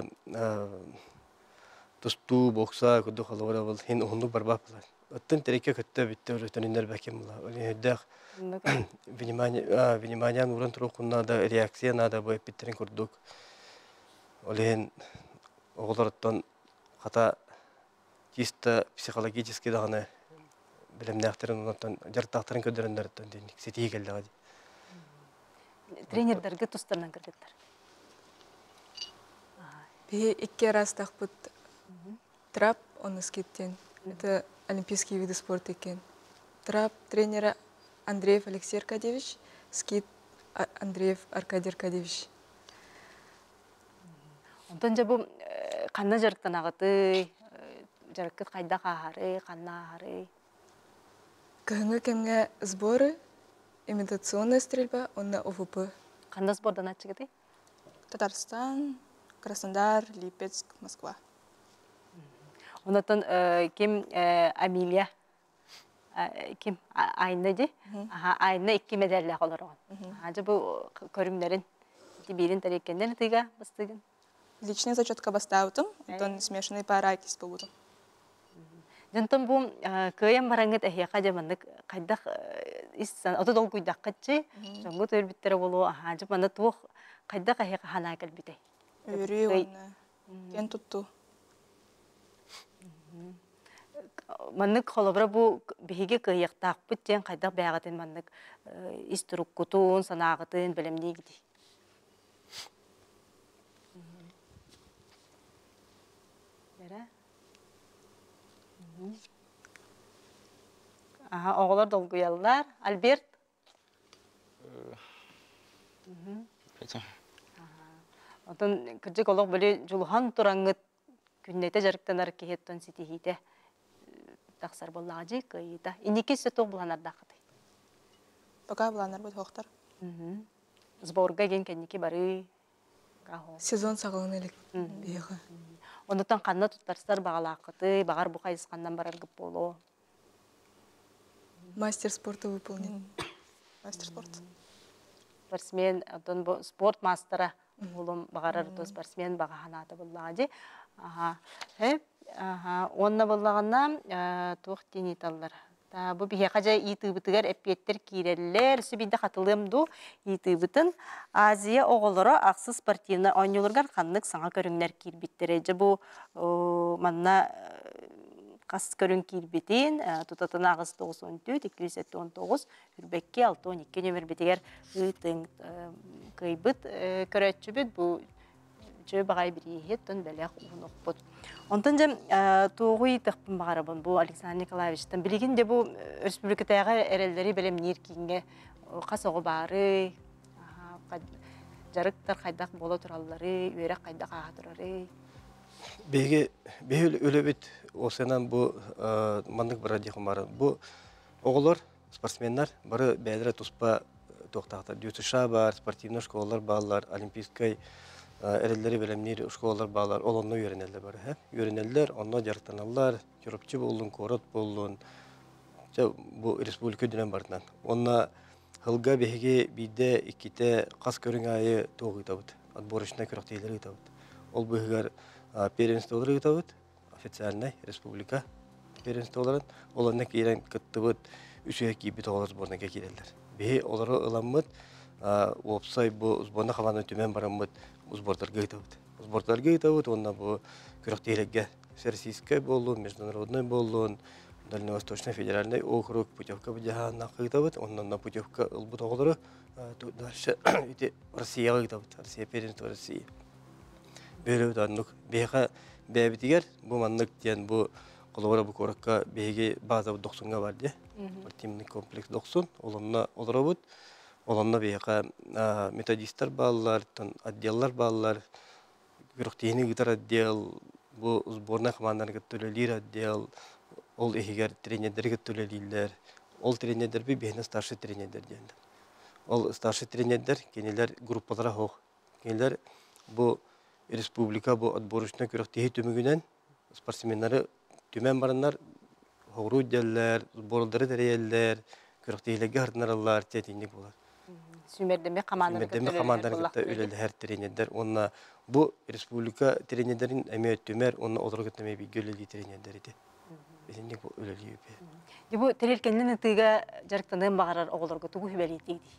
тұсту, бокса, күдді қалуыра бұл, хен ұғынды барбақ бұлай. Оттын тереке көтті бітті өрітініндер бәкем бұлай. Үйдіғ внимание уран тұру надо, реакция надо, бұл әппеттерін күрдік. Олеген оғыларыттан қата чисто психологически дағаны білімнәқтерін, жартақтарын көдіріндерден дейінік, сетей келді ғады. Тренердерге тұстарынан кіргеттер? Бе икке растақ бұд трап, оны скеттен. Это олимпийские виды спорта екен. Трап тренера Андреев Алексей Аркадьевич, скит Андреев Аркадий Аркадьевич. Онтан жабы қанна жарықтан ағыты, жарыққыт қайда қағары, қанна ағары? Көхіңі кемге сборы, имитационная стрельба, онна ОВП. Қанда сбордан атчы кеті? Татарстан, Краснодар, Липецк, Москва. Онотон ким Амилия ким Айна ди. Айна 2 медаль алар. Ажы бу көрүмнәрен тибирин тареккенден тыга бастыгын. Личный зачетка бастаутым, тон смешанный пара кис болуду. Жантон бу кыям бараңыт эхяка жамандык кайдак иссан ото дол куйдак качы. Жоңгу төрбүттер болу ажы мана тух кайдак эхяка хана келбите. Өрү онна. Кен тутту. Маннык холобра бу биһиге кыяктаакпыт тен кайдак бягатын маннык истуруккутун санаагытын белемни гиди. Бера. Оголор долгуяллар. Альберт. Отон кыржык олог бөле жулухан тураңыт күннете жарыктанар кехеттон ситихите. Тақсар боллағажы кыйыта. Инеке сөтоқ бұланар дақыды. Пока буланар бут хоқтар. Сборга ген кеннеке бары. Сезон сағылын елік бейгі. Ондықтан қанна тұттарсар бағалақыты, бағар бұқа есқандан барар гып болу. Мастер спорта выполнен. Мастер спорт. Спортсмен, спорт мастера. Олым бағарар спортсмен баға ханаты боллағажы. Онна боллағына туық дени таллар. Бұ біге қажа итыбытығар әппеттер кейрелер, сөбейді қатылымду итыбытын Азия оғылыры ақсы спортивна ойнылырғар қанлық саңа көріңлер кейрбеттері. Бұ манна қас көрің кейрбетін, тұтатын ағыз 94, 219, үрбәкке 6-12 нөмір бетігер ұйтың көйбіт көрәтші бүт. Бұ жö бағай бірейхет тон бәләқ ұғын оқпыд. Онтан жем туғуй тақпын бағарабын бұл Александр Николаевичтан. Білеген де бұл республикатайға әрелдері бәлем нер кейінге қас оғы бары, жарықтар қайдақ бола тұралары, өйрек қайдақ аға тұрары. Беге өлі бет осынан бұл мандық бұра дейхім бары. Бұл оғылар, спортсменлар, бары бәдірі тұспа тоқтақтар. Дүйсіша бар, спортивный школалар балар, олимпийскай әрелдері бәлемнер школалар балар, ол онны үйренелер бар. Үйренелер, онны жарықтаналар, жүріпчі болуын, корот болуын. Бұл республика дүнен бардынан. Онна ғылға бәйге бейді иккете қас көрің айы тоғы ұйтабыд. Отборышына көріқтейлер ұйтабыд. Ол бұйығар первенстволар ұйтабыд. Официальный республика первенстволарын. Оларына кейрен күттібід үшіге кейбі тоғылар сборына кейлерлер. Бәйге олары ұламыд. Опсай бұл сборына қаваны төмен барамыд. Сбордарға ұйтабыд. Сбордарға ұйтабыд. Онна бұл көріқтейлерге всероссийская болуын, международный болуын, Дальневосточный федеральный округ путевка бдяна қытабыд, оннан путевка ылбыт оғылары дальше Россияға қытабыд, Россия первенство Россия. Бөлі аннық бейға бәбітігер, бұл маннық дейін бұл қолуара бұл қораққа бейге база доқсынға бар де, спортивный комплекс доқсын, оланна оларабыд, оланна бейға методистар балалар, отделлар балалар, көріқтейіні ғытар отдел, бұл сборна команданы көттөлелер отдел, ол егер тренерлерге төлелейлер. Ол тренерлер бейіне старший тренерлер дейінді. Ол старший тренерлер кенелер группалара хоқ. Кенелер бұл республика бұл отборышына көріқтейі төмігінен спортсменлары төмен барынлар хоғыру деллер, сборылдары дәрелер, көріқтейлерге ардынаралар тетейіндік болар. Сүмердеме команданы кітті өлелі әр тренерлер. Онна бұл республика тренерлерін әме төмер, онна олар күттіме бейгі өлелі тренерлер еді. Бесендік бұл өлелі өпе. Бұл тәрелкеннен ұтыға жарықтандығын бағарар оғыларға тұғы хүбәлі етейді?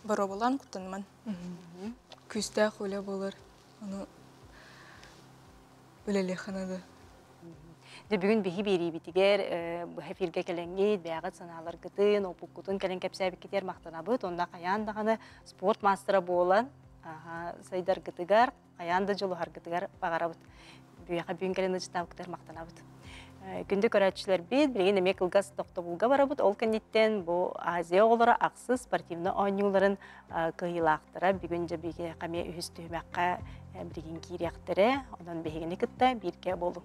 Баро болан құттанман. Күстәқ өлі болар. Оны өлелі қанады. Бүгін бігі бері бітігер, әфирге кәләңгейд, бәғыт саналар күтін, опық күтін кәләң кәпсәбі кетер мақтана бұд. Онда қаяндағаны спорт мастера болан, сайдар күтігер, қаянды жолы ғар күтігер бағара бұд. Бүгін кәләңді жытау күтер мақтана бұд. Күнді көрәтшілер бейд, білген әмек ұлғас тоқты бұлға бара бұд. Ол кәнеттен бұл Азия оғылары ақсы спортивны ойнуларын қиылақтыра. Бүгін жа біге қаме үйісті өмәққа білген кейректірі. Одан бігені күтті бірге болу.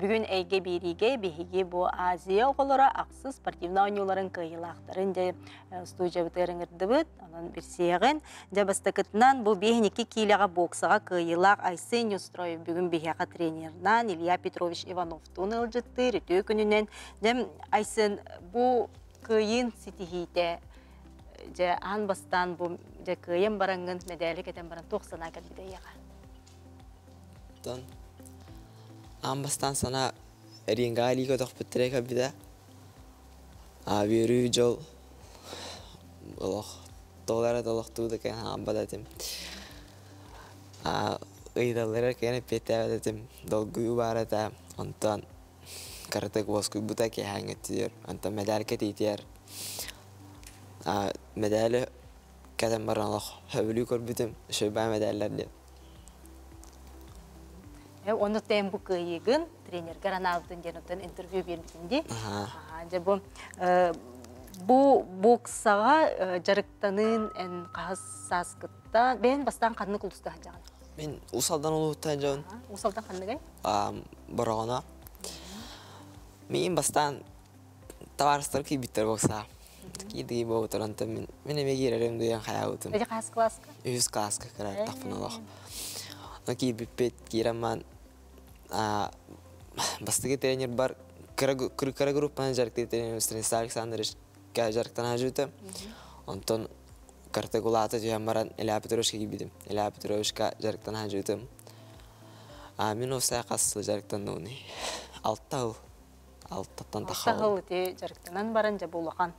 Бүгін әйге бериге беһиги бу Азия оголора ақсы спортивна ойнуларын кыйылақтарын же студия бітірін ырдыбыт, onun bir seyğin. Jabastakıtnan bu behniki kilağa boksağa kıyılaq Aysen Yustroyev бүгін behaqa trenernan Ilya Petrovich Ivanov'tun ılcıttı. Rütü gününen Aysen bu kıyın sitihite je anbastan bu je kıyın barangın medali keten baran 90'a kadar bideyağa. Don anbastan sana ringali ko tok petreka bida. Abiru jol Allah dolara dolaktu da kan ambadatim. Idallara kan petavatim dolgu barata ontan karatak wasku buta ki hangetiyor. Anta medal ketitiyor. Medali kadam baran Allah havlu korbitim şöba medallerle. Onu tempo kıyıgın trener Garanav'dan janatan interview vermişindi. Bu boksağa jarıktanın en kahassasqıtta ben bastan kanını kulusta hanjagan. Ben usaldan olup hanjagan. Usaldan kanını gay? Barağına. Men bastan tavarstır ki bitter boksa. Kidi bu taranta men eve girerim duyan hayatım. Ece kahas klaska? 100 klaska kadar takpın Allah. Naki bipet giraman bastaki trener bar kara gruppan jarıktı trener Stanisław Aleksandrovich jarıktan hajutam. Ondan kartegulata jamaran Ilya Petrovich gibidim. Ilya Petrovich jarıktan hajutam. Men ofsa qaslı jarıktan noni. 6 yıl. 6'tan taxaw. 6 yıl te jarıktanan barınca buluqan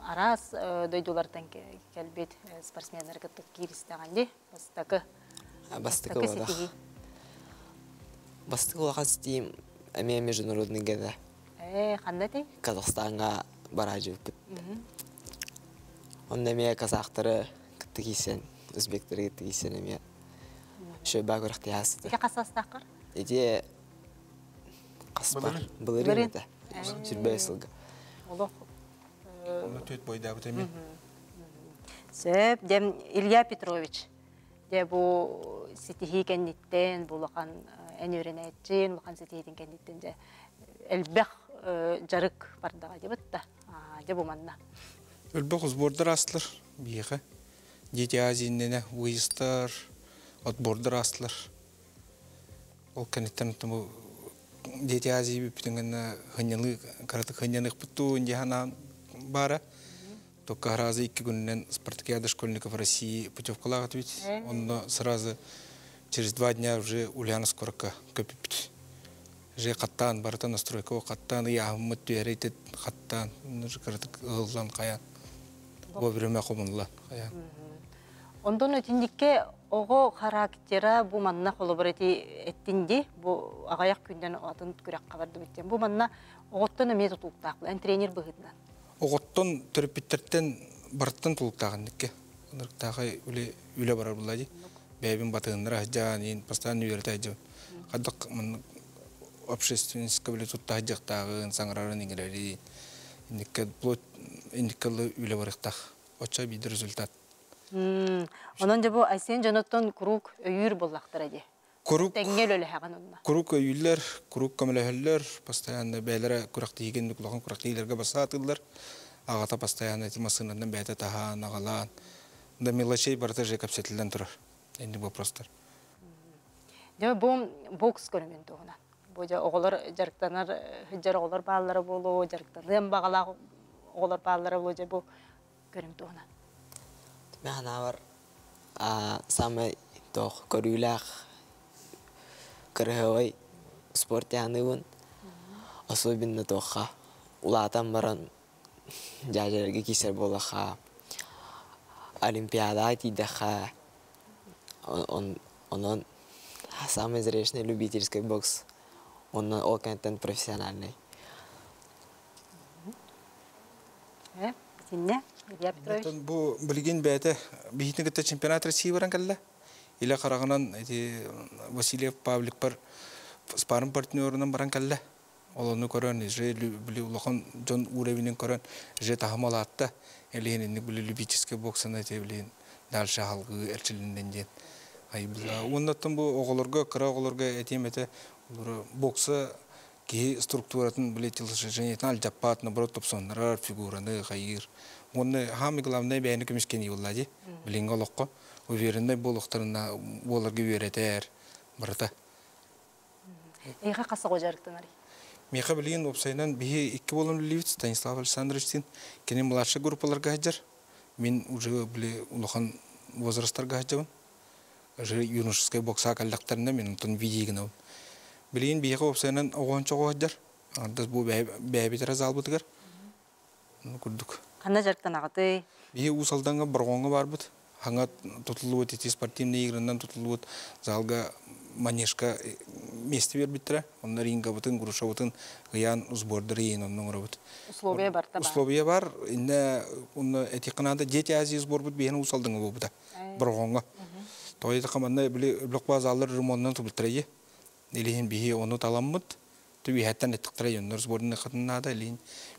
aras doydulardan kelbet sportsmenler gıttık giristagandi bastaki. Bastaki ola. Bastaki ola qastım. Ame международный гада. Qanda te? Қазақстанға бара жүріп. Онда мен қазақтары кітті кейсен, өзбектері кітті кейсен еме. Шөба көріқті ясыды. Ке қасастақыр? Еде қаспар. Бұлырын еді. Жүрбей сылға. Олық. Оны төт бойда бұтымен. Сөп, дем Ilya Petrovich. Де бұл сетихи кәнеттен, бұлыған ән өренәйтшін, бұлыған сетихиден кәнеттен де әлбәқ жарык бардаға деп өтті. Де бұманна. Өлбәқ ұзбордар асылыр бейіғі. Дети азиіннені ұйыстар, отбордар асылыр. Ол кәнеттен ұттымы дети азии бүптіңіні қаратық хынянық бұтту үндехана бара. Только раза 2 күннен спартакиада школьников России путевкалаға ответь. Он сразу через 2 дня уже Ульяновск коракка көпіпті. Же қаттан барыта настройка, қаттан яғымыт түйәрейті қаттан. Қаратық ғылдан қаян. О біреме қомынлан қаян. Ondan ötündükке oğu karaktera bu manna kolaborati ettindi. Bu ağayak günden adın kürek kabardı bitten. Bu manna oğuttan ömeye tutultaqlı. En trener бұғыдынан. Оғыттан түріппеттерден барыттан тұлықтағын декке. Тағы үлі барар бұлады. Бәйбін батығындар ажан, ең постоянно үйерді ажан. Қадық общественность білі тұтта ажақтағын, саңырарын еңгілері. Индикалы үлі барықтақ. Отша бейді результат. Ondan da bu Aysen Jonathan Kuruk öğür bollaqtır edi. Tengel öyle heğen onunla. Kuruk öğüller, kuruk kömülehüller, pastayanda beylere kurak diyigenlik ulağın kurak diyilerge basa atıldılar. Ağata pastayanda etimasınlarından beyte tahan, ağalan. Da melaçey barıta kapsetilden durur. Endi bu prostar. Deme bu boks görümün doğuna. Bu oğullar jarıktanar, hıccar oğullar bağları bolu, jarıktanın bağala oğullar bağları bolu bu görüm doğuna. Мәна бар самый тох көрүләк көрөй спорт яныгын особенно тоха улатан баран жажерге кисер болаха олимпиада тидеха он самый зрелищный любительский бокс он оконтент профессиональный. Синне Bu bilgin bəyətə bihitnikdə çempionat России баран кәлі. Илі қарағынан Васильев Павлик бар спарым партнерынан баран кәлі. Оланы көрін, білі ұлақын жон уровенен көрін, тағым алатты. Әлігенінік білі любительский боксаны білін дәлші халғы әлчілінден ден. Оннаттан бұл оғылырға, қыра оғылырға әтем әті Бокса ки структуратын телосложениятын алжаппат, наоборот, топсоннарар, фигураны, хайыр. Оны хамы главное бәйіні көмескен еуылады. Білінгі олыққа. Уверенный болуқтарына оларға өретер. Барыта. Эйға қасы қожарықтың арай? Меха білген опсайнан бейі 2 болын білейбіт, Станислав Александровичтен. Кені младший группаларға хаджар. Мен уже біле улахан возрастарға хаджавын. Уже юношеская бокса қалдақтарында мен ұнтын видейгінауын. Білген бейі опсайнан оғанчоғы хаджар. Ардас бұл бәйбетер азал бұтығар. Күрдік. Қанда жарықтан ағыты? Бейі ұсалданға бірғоңы бар бұд. Хаңат тұтылуыт, еті спортивный игрынан тұтылуыт, залға манежка месте вербиттіра. Онна ринга бұтын, груша бұтын, ғиян ұзбордыр ең онның ұра бұд. Условия бар та бар? Условия бар. Онна әті қынада дети азия ұзбор бұд бейіні ұсалдыңы бұл бұда. Бірғоңы. Тойды қаманда білік баз алыр ремонтынан тұбылттырайы. Елейін бейі оны таламмыд. Түбі әттен әттіқтірайы. Ондар ұзбордың қытынада елейін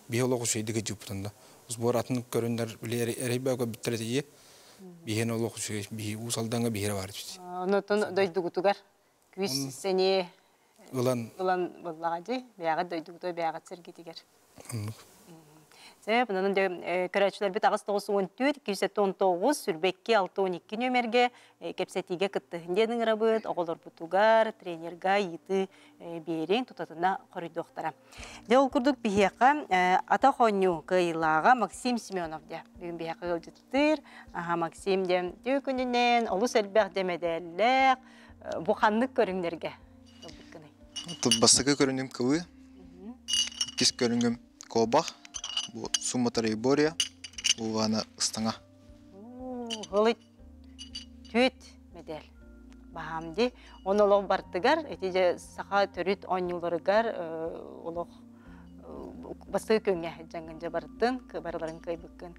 бейі олық үшейдігі жүптінді. Ұзбор атын көріндер біле әрейбәуға біттіреді. Биһен олох би усалданга бихер бар бит. Онотон дойдугутугар. Күс сене Улан буллагади, бияга дойдугутой бияга сергитигер. Себеп анан көрәчләр бит агыс 914 219 сүрбекке 612 нөмерге кепсетиге кыттыгынден рабыт, оголор бутугар, тренерга йыты берең тутатына коридоктара. Дел курдук бияка ата хоню кыйлага Максим Семенов де. Бүгүн бияка кылжыттыр. Максим де төкүнүнөн олус элбек демеделлек бу ханнык көрүңдерге. Басыгы көрүнүм кылы. Кис көрүнүм кобах. Bu Sumatara Iboria, bu vana ıstana. Hılı tüt medel. Bahamdi. Onu oluq bartıgar, etice sağa törüt 10 yıllarıgar, oluq bası könge jangınca barıttın, kıbarıların kaybıkkın.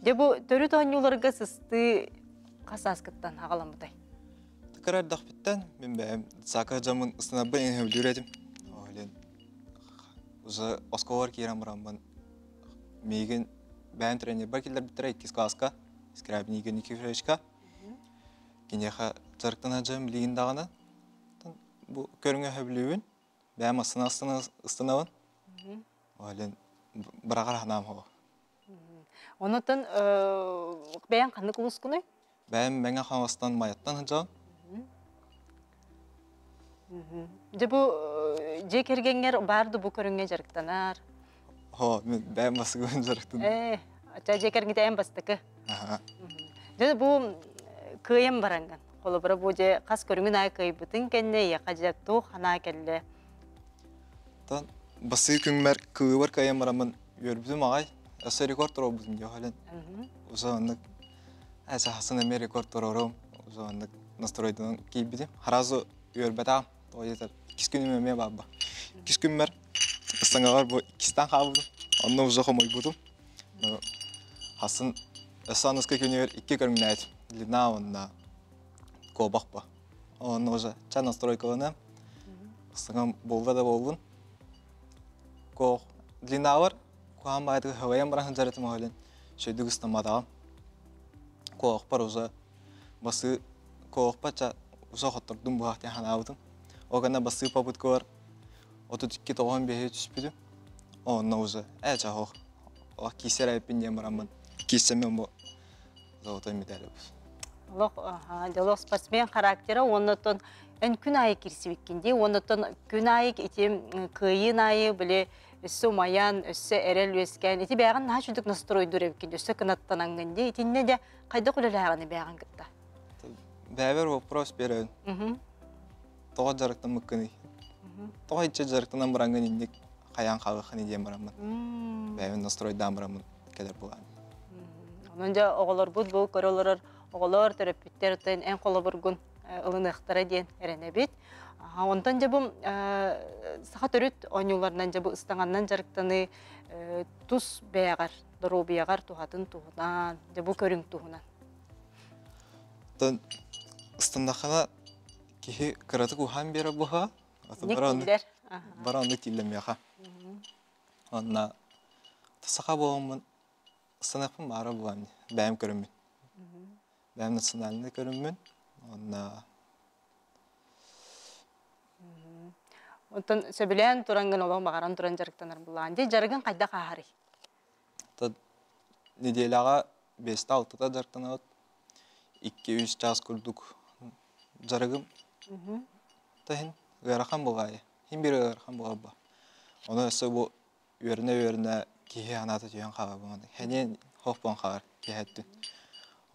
De bu törüt 10 yıllarıga sısты kasaskıttan ağalamıday. Tıkarar dağbitten, ben beğen saka camın ıstana ben en hevdüredim. Уже Осколар кирам рамбан. Меген бән тренер бар келдер биттер иккис класска. Скрабни ген Никифоровичка. Кинеха царктан ажам лигиндагына. Бу көрүнгө хөблүбүн. Бәм ыстанабын. Олен барагар ханам хо. Онотон бән кандай кулускуны? Бәм меңа хавастан маяттан ажам. Де бу же кергенгер барды бу көрүнгө жарыктанар. Мен бәм басыгын жарыктан. Ача же кергенде эм бастыкы. Же бу кыйым баранган. Коло бара бу же кас көрүнгөн ай кыйбытын кенне я кажатту хана келле. Тан басы күңмөр кыйбар кыйым барамын өрбүдүм агай. Аса рекорд робудум жохален. Узаннык аса хасын эме рекорд торором. Узаннык настройдон кийбидим. Харазы өрбөтам. Oysa ikisi günüm mü baba? İkisi gün mer. İstanbul'a var bu ikisinden kaldı. Onunla uzak olmayı buldum. Hasan İstanbul'da günler iki gün neydi? Lina onda kobak ba. Onunla uzak. Çan nastroy kalanım. İstanbul bolda da bolun. Ko Lina var. Kuam baydı havaya mıran hıncarıtı mahallen. Şeyde İstanbul'da. Ko akbar uzak. Bası ko akbarca uzak oturdum bu hafta hanavdım. Ogana bası paput kor. Otu tikki toğan bir hiç spidi. Onunla uzak. Çahok. O kisera yapınca mıramın. Kisemi bu. Zaten mi derler bu? Allah sportsmen karakteri ondan en günahı kirsivikkindi. Ondan günahı itim kıyın ayı bile Sumayan, össe erel ösken. İti beğen ha çocuk nastroy durevkindi. Össe kanattan angandi. İti ne de kayda kulağını beğen gitti. Бәбер вопрос берен. Тоға жарықтан мүккіні. Тоға итче жарықтан баранған индек қаян қағықын еден барамын. Бәбен настройдан барамын кәдір болған. Онында оғылар бұд бұл көрілер оғылар терапевттерден ән қолы бұргын ылынықтары ден әріне бет. Ондан жа бұл сақа төрет ойнуларынан жа бұл ұстаңаннан жарықтаны тұс бәяғар, дұру бәяғар туғатын туғынан, жа бұл көрің туғынан. Стандахана кихи каратык ухан бері бұға. Баранды тилден бияға. Онна тасақа болғанмын, станақпын бары бұған. Бәйім көріммен. Бәйім националында көріммен. Онна Онтон сөбілен туранган олоң бағаран туран жарықтанар бұлан. Де жарығын қайда қағары? Неделяға 5-6-та жарықтанат. 2-3 час күрдік жарығым. Тахин ғарақан болғай. Хин бір ғарақан болға ба. Оны өсі бұл өріне кейі анаты түйен қаға болғанды. Хәнен хоқ bon қағар кейәттін.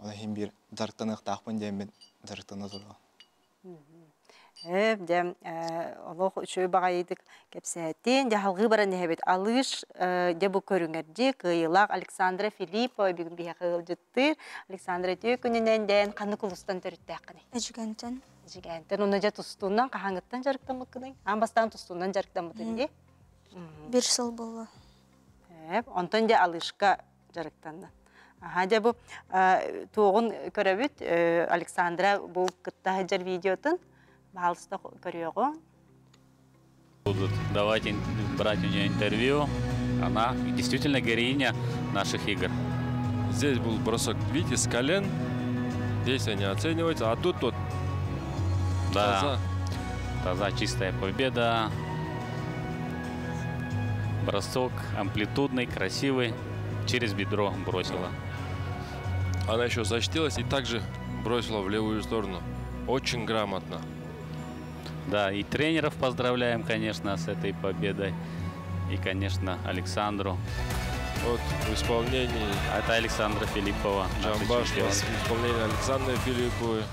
Оны хин бір жарықтанық тақпын дейін мен жарықтаны тұрған. Дем олох үшөй бағайдык кепсеттен де халгы баран небет алыш де бу көрүңөрдү кыйлак Александра Филиппова бүгүн бия кылжыттыр. Александра төкүнүнөн ден каны кулустан төрүттөкүнү. Эжигентен. Эжигентен уну же тустунан кахаңыттан жарыктамыккыны. Амбастан тустунан жарыктамытын де. 1 жыл болду. Онтон де алышка жарыктанды. Де бу тугун көрөбүт Александра бу кытта жар видеотун Балста корёго. Будут давать брать у нее интервью. Она действительно героиня наших игр. Здесь был бросок, видите, с колен. Действие не оценивается, а тут вот да, таза чистая победа. Бросок амплитудный, красивый. Через бедро бросила. Она еще защитилась и также бросила в левую сторону. Очень грамотно. Да, и тренеров поздравляем, конечно, с этой победой. И, конечно, Александру. Вот в исполнении... Это Александра Филиппова. Джамбаш, в исполнении Александры Филипповой.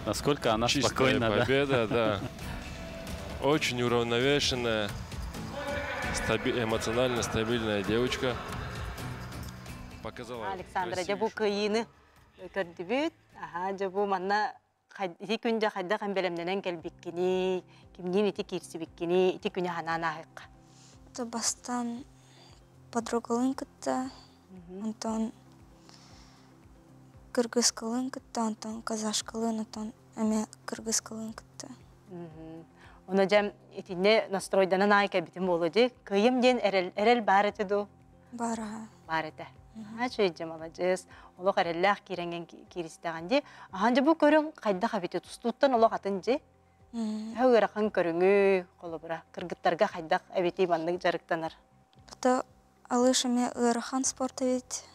Насколько она чистая спокойна, победа, да. Очень уравновешенная, эмоционально стабильная девочка. Показала Александра, жабу кыйыны көрдүбүт. Жабу манна ити күнде қайда қамбелемненен келбеккені, кімнен ити кирсібеккені, ити күні ханана хыққа. Это бастан подругалын кытта, онтон кыргызкалын кытта, онтон казашкалын, онтон әме кыргызкалын кытта. Оны жам итинне настройданан айка бітім болуды. Кыйым ден әрел бар еті ду? Бара. Бар еті. Чөйдем алacağız. Олық әрелләқ керенген керістеғанде. Аханжы бұл көрің қайда қабеті тұстуыттан олық атынжы. Әуірақын көріңі қолы бұра. Кыргыттарға қайдақ әбеті бандық жарықтанар. Это алышами ырахан спорта ведь.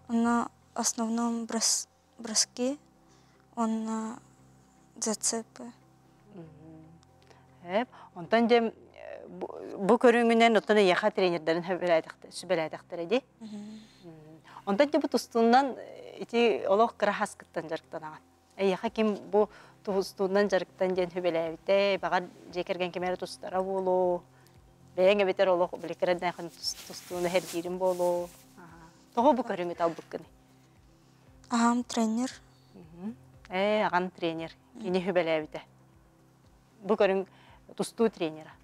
Он на основном броски, он на зацепы. Онтан жем bu körüngünden otana yaha trenerlerin sübelədəxtər idi. Ondan ki bu tustuğundan iti olaq qırahas qıttan jarıqtan ağan. Yaha kim bu tustuğundan jarıqtan gen sübelədəxtər, bağa jekergen kemeri tustara bolu. Bəyəngə beter olaq bilikərədən yaxın tustuğunu her birim bolu. Toğu bu körüngü taldıqqını. Ağam trener. Ağam trener. Yeni sübelədəxtər. Bu körüng tustuğu trenera.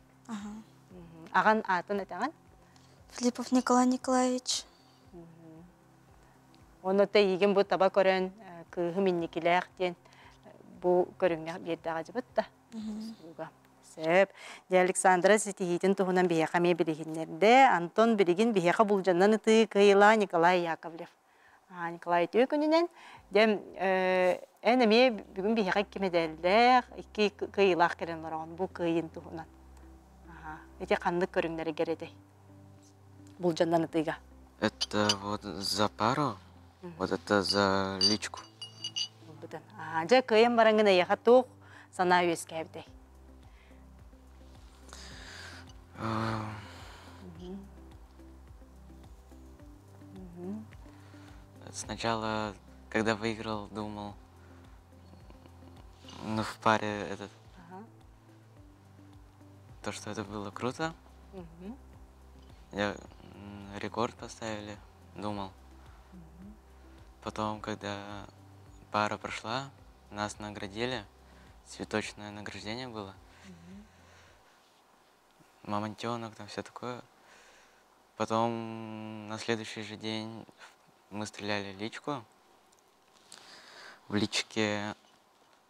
Аған атын әтіған? Филиппов Николай Николаевич. Оны да еген бұл таба көрін күйіміннекіләқтен бұл көріңе берді ағажы бұтта. Сөп. Александра сетихетін тұғынан бейеқаме білігінлерді. Антон білігін бейеқа бұл жаннан ұты күйіла Николай Яковлев. Николай төкінінен. Әнеме бүгін бейеқа кемедәлдер, екі күйілақ керен орағын бұл күйін тұғынан. Эти қандық көріңдері кереді. Бұл жандан ұтыға. Это вот за пару, вот это за личку. Жа көйен бараңына еға тоқ сана өске әбді. Сначала, когда выиграл, думал, ну в паре этот... То, что это было круто. Я рекорд поставили, думал. Потом, когда пара прошла, нас наградили. Цветочное награждение было. Мамонтенок, там все такое. Потом на следующий же день мы стреляли личку. В личке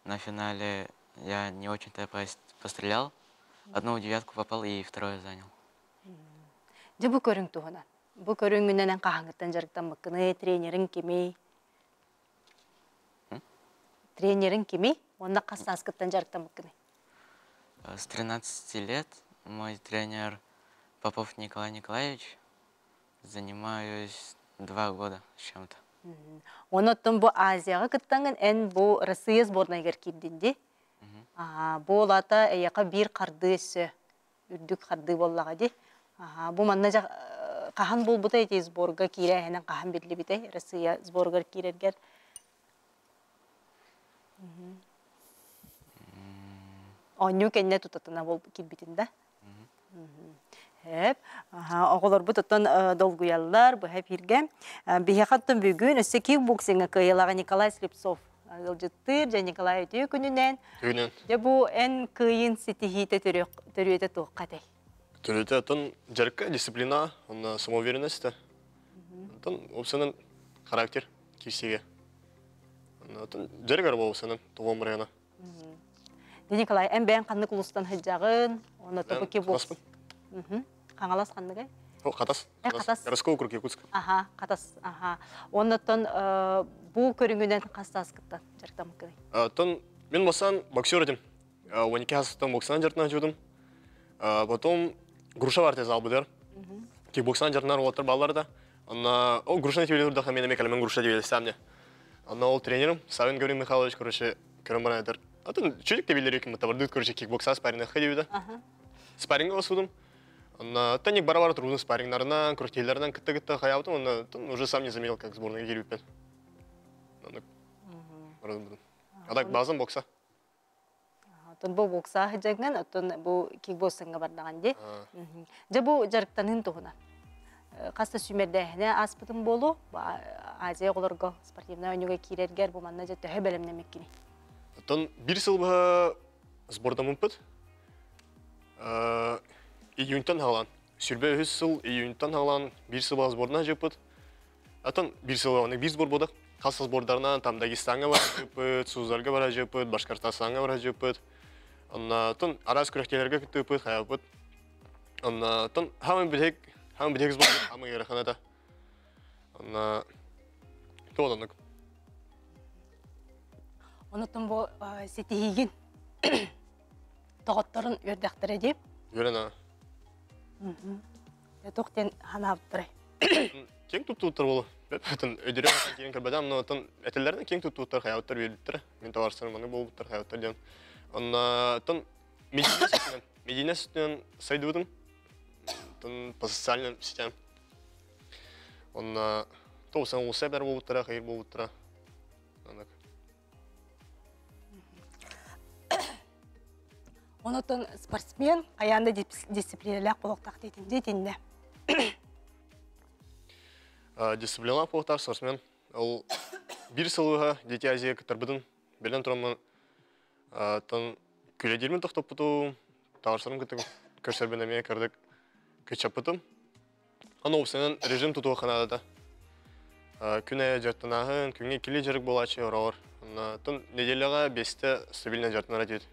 на финале я не очень-то пострелял. Одну девятку попал и второе занял. Же bu көрің туғынан? Bu көріңінен қағыңыттан жарықтан мұққыны, тренерің кемей? Тренерің кемей? Онда қасына асқыттан жарықтан мұққыны? С 13 лет мой тренер Попов Николай Николаевич. Занимаюсь 2 года с чем-то. Оноттон бу Азияга кыттанган эн бу Россия сборнайгар кирдинди. Бу олата эяка бир карды өссө, үрдүк карды боллага ди. Бу манна жа кахан болбута эти сборга кире хенен кахан бирли бите Россия сборгар кирергер. Оню кенне тутатына бол кирбитин да. Hep, oğullar bu tutan dolguyallar, bu hep hirge. Bihaqаттан бүгін өсі кикбоксинга кыйылағы Николай Слепцов. Жылжыттыр, және Николай өтеу күнінен. Күнінен. Де бұл ән кыйын сетихиті түріеті тоққатай. Түріеті атын жарыққа дисциплина, онна самоуверенность. Атын опсының характер кисеге. Атын жарығар бұл опсының туған мұрайына. Николай, ән бән қанды құлыстан хыджағын, оны тобы кикбокс. Қаңалас қандығай? Қатас. Городской округ Якутск. Қатас. Оннаттан бұл көріңінен қастас кітті жарықтан мұққыдай? Мен басан боксер едім. 12 хасықтан боксынан жартынан жүрдім. Потом груша бар тез албыдыр. Кикбоксынан жартынан отыр балаларда. Ол грушаны тебелерді мен емек әлімен груша тебелестәмне. Ол тренерім Савин Гаврил Михайлович, короче, көрім бана әдір. Чөдік тебелер екім мұтабырды, короче, кикбокса спаррингға дебеді. Спаррингға басудым. Таник бара-бара трудный спаррингнарынан, крутейлерден кітті-кітті қаябытым, он уже сам не заметил, как сборная келіп бен. Адак базым бокса. Бұл бокса хыджаган, бұл кикбоксыңға бардаған де. Жа бұл жарықтанын тұғына. Қаста сүймердәхіне аспытын болу, Азия оларға спортивна өнеге кейрергер, бұл манна жа төхі бәлемнемек кені. Bir сыл бұға сборда мұмпыд. Июньтан халан. Сүрбе 3 сыл июньтан халан 1 сыл баз сборына жеппыт. Атын 1 сыл оны 1 сбор болдық. Қасы сбордарынан там Дагестанға бара жеппыт, Сузарға бара жеппыт, Башкортостанға бара жеппыт. Атын арас күректелерге күттіппыт, қаяппыт. Атын хамын білек сбор, хамын еріқанада. Тоғданық. Онытын бұл сетейген тоғыттарын өрдіқтірі деп? Өрена. Тоқтен хана аптырай. Кең тұттыр болу. Өдірі кейін кірбәдам, әтелердің кең тұттыр қаяуттар беріліктір. Мен тауарсырым, аны бұл бұттыр қаяуттар дем. Медине сүтінен сайды бұдым. По социальным сетям. Тоғысан ұлсы бәрі бұл бұттыра, қайыр бұл бұттыра. Онытын спортсмен аяңды дисциплинелік болуқтақ дейтінде. Дисциплинелік болуқтақ спортсмен. Ол бір сылыға Дети Азия кітір бұдың. Белен тұрамын күледермен тоқтап бұту, тағырсырым кітік көрсербенеме кірдік көтшап бұтым. Аны опсынан режим тұтуы қанадады. Күн ая жартынағын, күнге келе жарық болачы орауыр. Неделіға 5-те стабильна жартынара дейді.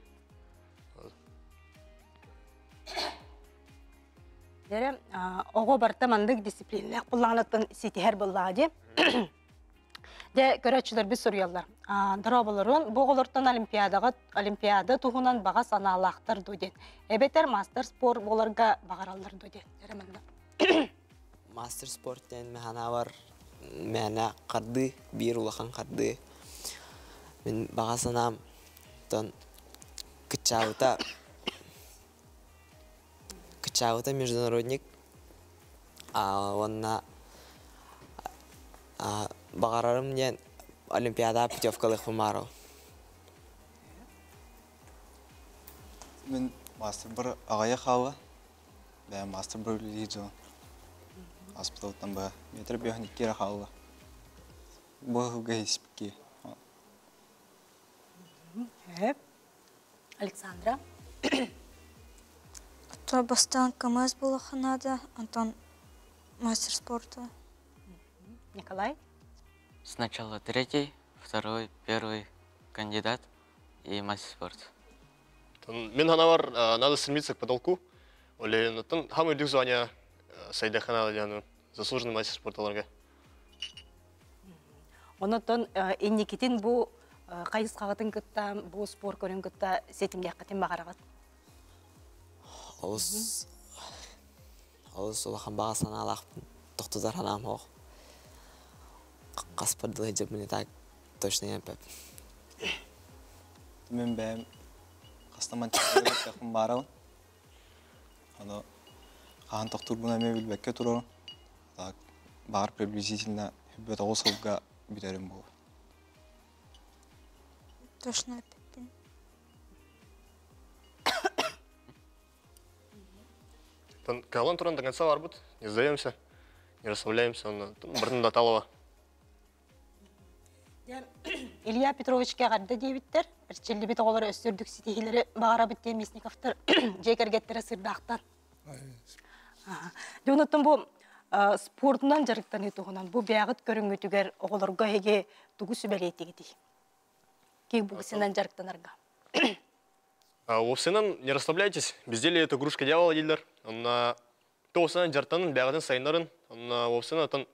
Оғы барта мандық дисциплинлік бұллағынаттың сетихер бұллаға де. Де көрәтшілер біз сұрыялар. Дырабылырын бұғылыртын олимпиада тұғынан баға саналақтар дөден. Әбетер мастер спорт боларға бағаралар дөден. Мастер спорт ден мәхана бар. Мәна қарды, бір ұлақан қарды. Мен баға санам Кычаута международник, онна бағарарым ден олимпиада путевкалық бұмару. Мен мастер бір ағая қауы, бәй мастер бір үлі аспиталыттан ба метр биоханиккері қауы. Бұғы еспікке. Александра. Бастан КМС было ханада, Антон мастер спорта. Николай? Сначала 3-й, 2-й, 1-й кандидат и мастер спорта. Мен ханавар надо стремиться к потолку. Оле, хамы дюк звания сайда ханада заслуженный мастер спорта ларга. Онотон инникитин бу кайыс қағытын күтті, бу спор көрін күтті сетімге қатын бағарағат. Олыс улахан бағасын алақпын. Тоқтызар ханам хоқ. Қаспардылы жеп міне так точно емпеп. Мен бәйім қастаман чектерге жақын барауын. Аны қаған тоқтыр бұна мен білбәкке тұрауын. Бағыр приблизительно хүббет оғыз қылға бітерім бұл. Точно емпеппін. Калан туран до конца арбут, не сдаемся, не расслабляемся, бұрын да талова. Илья Петровичке қарды дейбіттер, бірчелі бет оғылары өстірдік сетегілері бағара бітте Месниковтар жекергеттері сырдақтан. Дөнөттің бұл спортынан жарықтан етуғынан бұл бәғыт көрің өтігер оғыларға еге тұғы сүбәлеттегі дей. Кең бұғысынан жарықтан арға. Овсынан не расслабляйтесь, безделье это игрушка дьявола, дилер. На то овсынан жартанын бәғатын сайнарын, на овсынан атын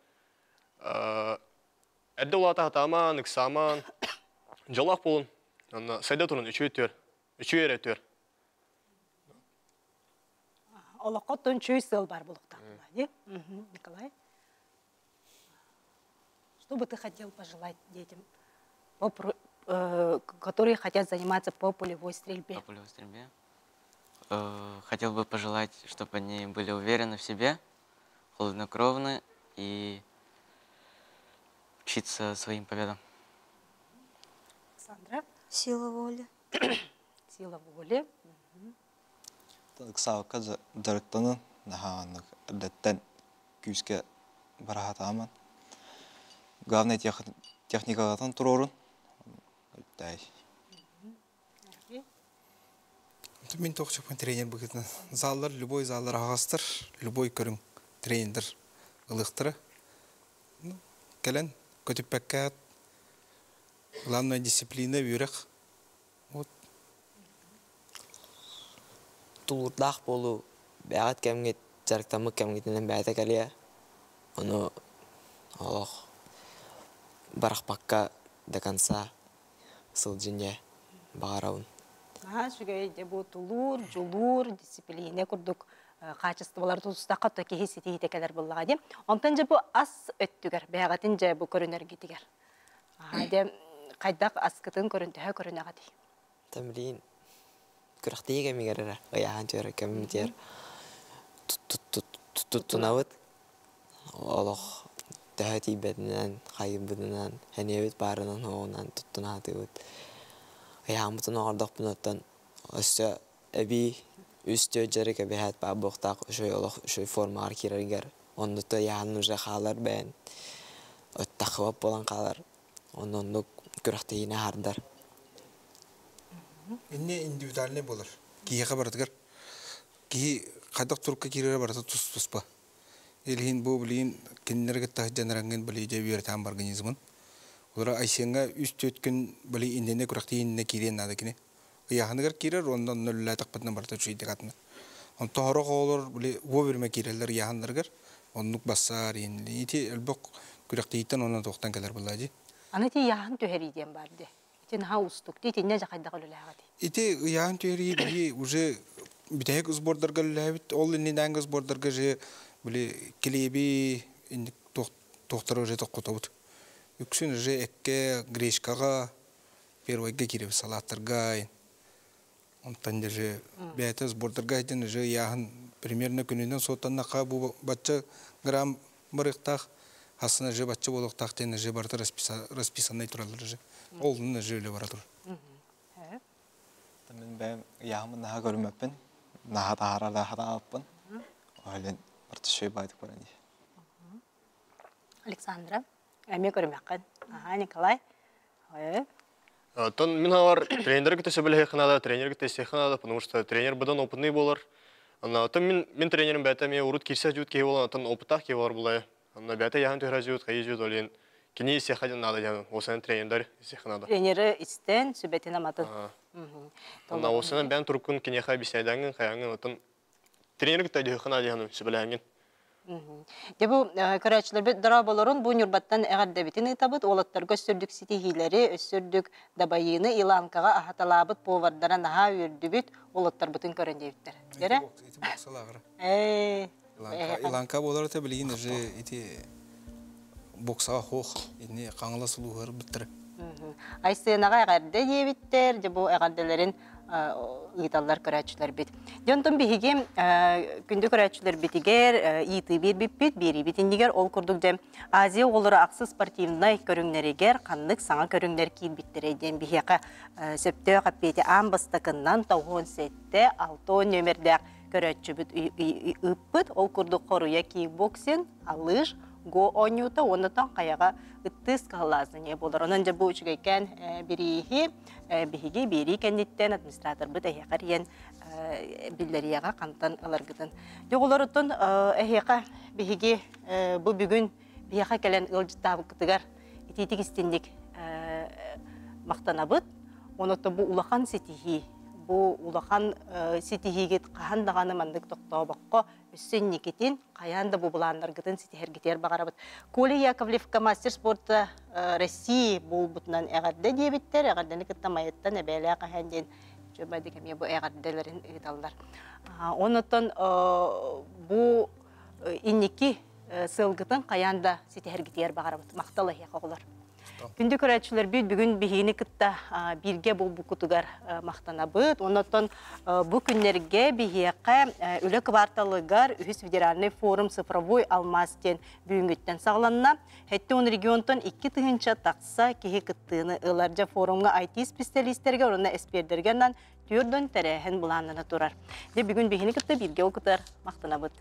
әдді олата атаман, иксаман, жалақ болын. Сайда тұрын үші өтер. Олаққаттың чөй сыл бар бұлықта. Николай? Что бы ты хотел пожелать детям, которые хотят заниматься по пулевой стрельбе? По пулевой стрельбе? Хотел бы пожелать, чтобы они были уверены в себе, хладнокровны и учиться своим победам. Александра? Сила воли. Сила воли. Саука жарықтаны наханық әдеттен күйіске барахатамын. Главный техникалардан тұрорын. Мен тоқшықпен тренер бұғытын. Заллар, любой заллар ағастыр, любой көрің тренер ұлықтыры. Кәлін көтіп бәккәт, главная дисциплина үйрек. Тулурдақ болу, бәғат кәмгет, жарықтамы кәмгетінен бәйті кәлия. Оны олық барақ баққа до конца сыл жинге бағарауын. Шүгейде бұл тулур, жулур, дисциплине күрдік қачыстывалар тұстаққа төкеге сетей текелер болыға дем. Онтан же бұл ас өттігер, бәғатын же бұл көрінергетігер. Қайдақ аскытын көрінтіға көрінеға дей. Тәмірейін. Күріқтей кәмегерері, ұяған түрі кәмемдер тұттынауыд. Олық тәхет ибетінен, қайыбыдынан, әнеуіт барынан оғынан тұттынатығыд. Ұяған бұтын оғырдық бұнаттан өсті әбі үсті өджері кәбәхет ба бұқтақ үшөй формағар керергер. Ондықты ұяғын ұжа қалар бән, өттақывап болан қалар. Ондық күріқтейіне хардар. Инне индивидуальный болар. Киеға бардығар. Кие қадақ тұрыққа керері барда тұс-тұспа. Елхин бұл білейін кеннерге тағы жаныраңын білей жай үйертен организмын. Олар айсенға үст өткін білей индене күрақтейінне керен ады кене. Яғынығар керер, ондан нөлі тақпатынан барда жүйдік атына. Он тоғырық олар білей өверме керелер яғындарғар. Онлық бассар енілі. Ете әлбіқ күрақтейттен онан тоқтан кәлер болады. Аны те яғын төхерейден барды. Итен хаустук, итен жақайда қылылаға дей. Ите яғын төхерей білей уже бітәйік ұзбордарға ләбіт. Ол иннен ұзбордарға же білей келебі тоқтарға же тоққыта бұд. Үксін же әкке грешкаға, первойға керебі салаттарға. Онтан же бәйті ұзбордарға әден же яғын примерно күнінен соттаннақа бұл батча грамм барықтақ. Асына же батча болуқтақ тені же барты расписанной тұралыр же. Олын же өлі баратыр. Мен бәйім яғымын наға көрімеппін. Наға тағарарда хата алыппын. Ойлен барты шөй байдық баран де. Александра, әме көрімеққан. Николай. Мен алар тренер күтесі біле қынады, тренер күтесі қынады, потому что тренер бұдан опытный болар. Мен тренерім бәті ме ұрыт керсе жүт кей болан, опытақ кей болар бұлай. Бәті яғын төхірі жүт, қайы жүт олен. Кені исеқаден нады яғын, осының тренердар исеқынады. Тренері істен сөбетін аматын. Осының бән тұрқын кенеға бесайдаңын, қаяңын, тренер күтті әдіғынады яғын сөбіләңін. Дебу көрәчілер бет дара боларын бұл нүрбаттан әғарда бетін етабыд, олаттарға өссірдік сетихилері, өссірдік дабайыны иланкаға ағаталабыд повардара наға өрді бет, олаттар бұтын көрін дейбіттер. Дере? Ити боксалағыра. Иланка болар та білейін же ити боксаға хоқ, итіне қаңыла сұлуғыр біттірі. Айсынаға әғарды ебіттер, де бұл әғардыларын ыйталлар көрәтшілер бит. Дентон бихиге күнді көрәтшілер битигер, иты бір бит, бері битіндігер ол күрдік де Азия олары ақсы спортивнай көріңнерегер, қанлық саңа көріңнер кейін біттерейден бихеқа сөпті қаппеті амбастықынан тауғын сетті 6 нөмірдәк көрәтші біт үппіт, ол күрдік қоруя кикбоксин, алыш, го онюта, онытан қаяға ыттыс қалазын е болар. Онан жа бұл үшігейкен бірейхи, бігіге бері кәнеттен администратор бұд әйеқар ен білдерияға қантан аларғыдын. Жоғылар ұттын әйеқа бігіге бұл бүгін бігеқа кәлен ұлжыттабы күтігар итетік істендік мақтана бұд. Онытты бұл улақан сетихи. Бұл улақан сетихигет қағандағаны мандық тоқтау баққа үссен некетін қаянда бұл бұландарғытын сетихергетер бағарабыд. Коля Яковлевка мастер спорта России бұл бұтынан әғарды дебеттер, әғарданы күттамайыттан әбәлі қағанден жөбайды кәме бұл әғардыларын ұйталдар. Онытын бұл иннекі сылғытын қаянда сетихергетер бағарабыд. Мақталы еқоғылар. Күнді көрәтшілер бүгін бігейіні күтті бірге бұл бұқытығар мақтана бұд. Онытын бұл күнлерге бігейіқі үлі кварталығар Үхіс федеральный форум цифровой алмастен бүгінгіттен сағыланына. Хәтті он регионтын 2 тұғынша тақса кеге күттіғыны ұларжа форумға IT-специалистерге, орына әспердергеннен түрдің тәрәхін бұланына тұрар. Бүгін бігейіні күтті бірге оқытар мақтана бұд.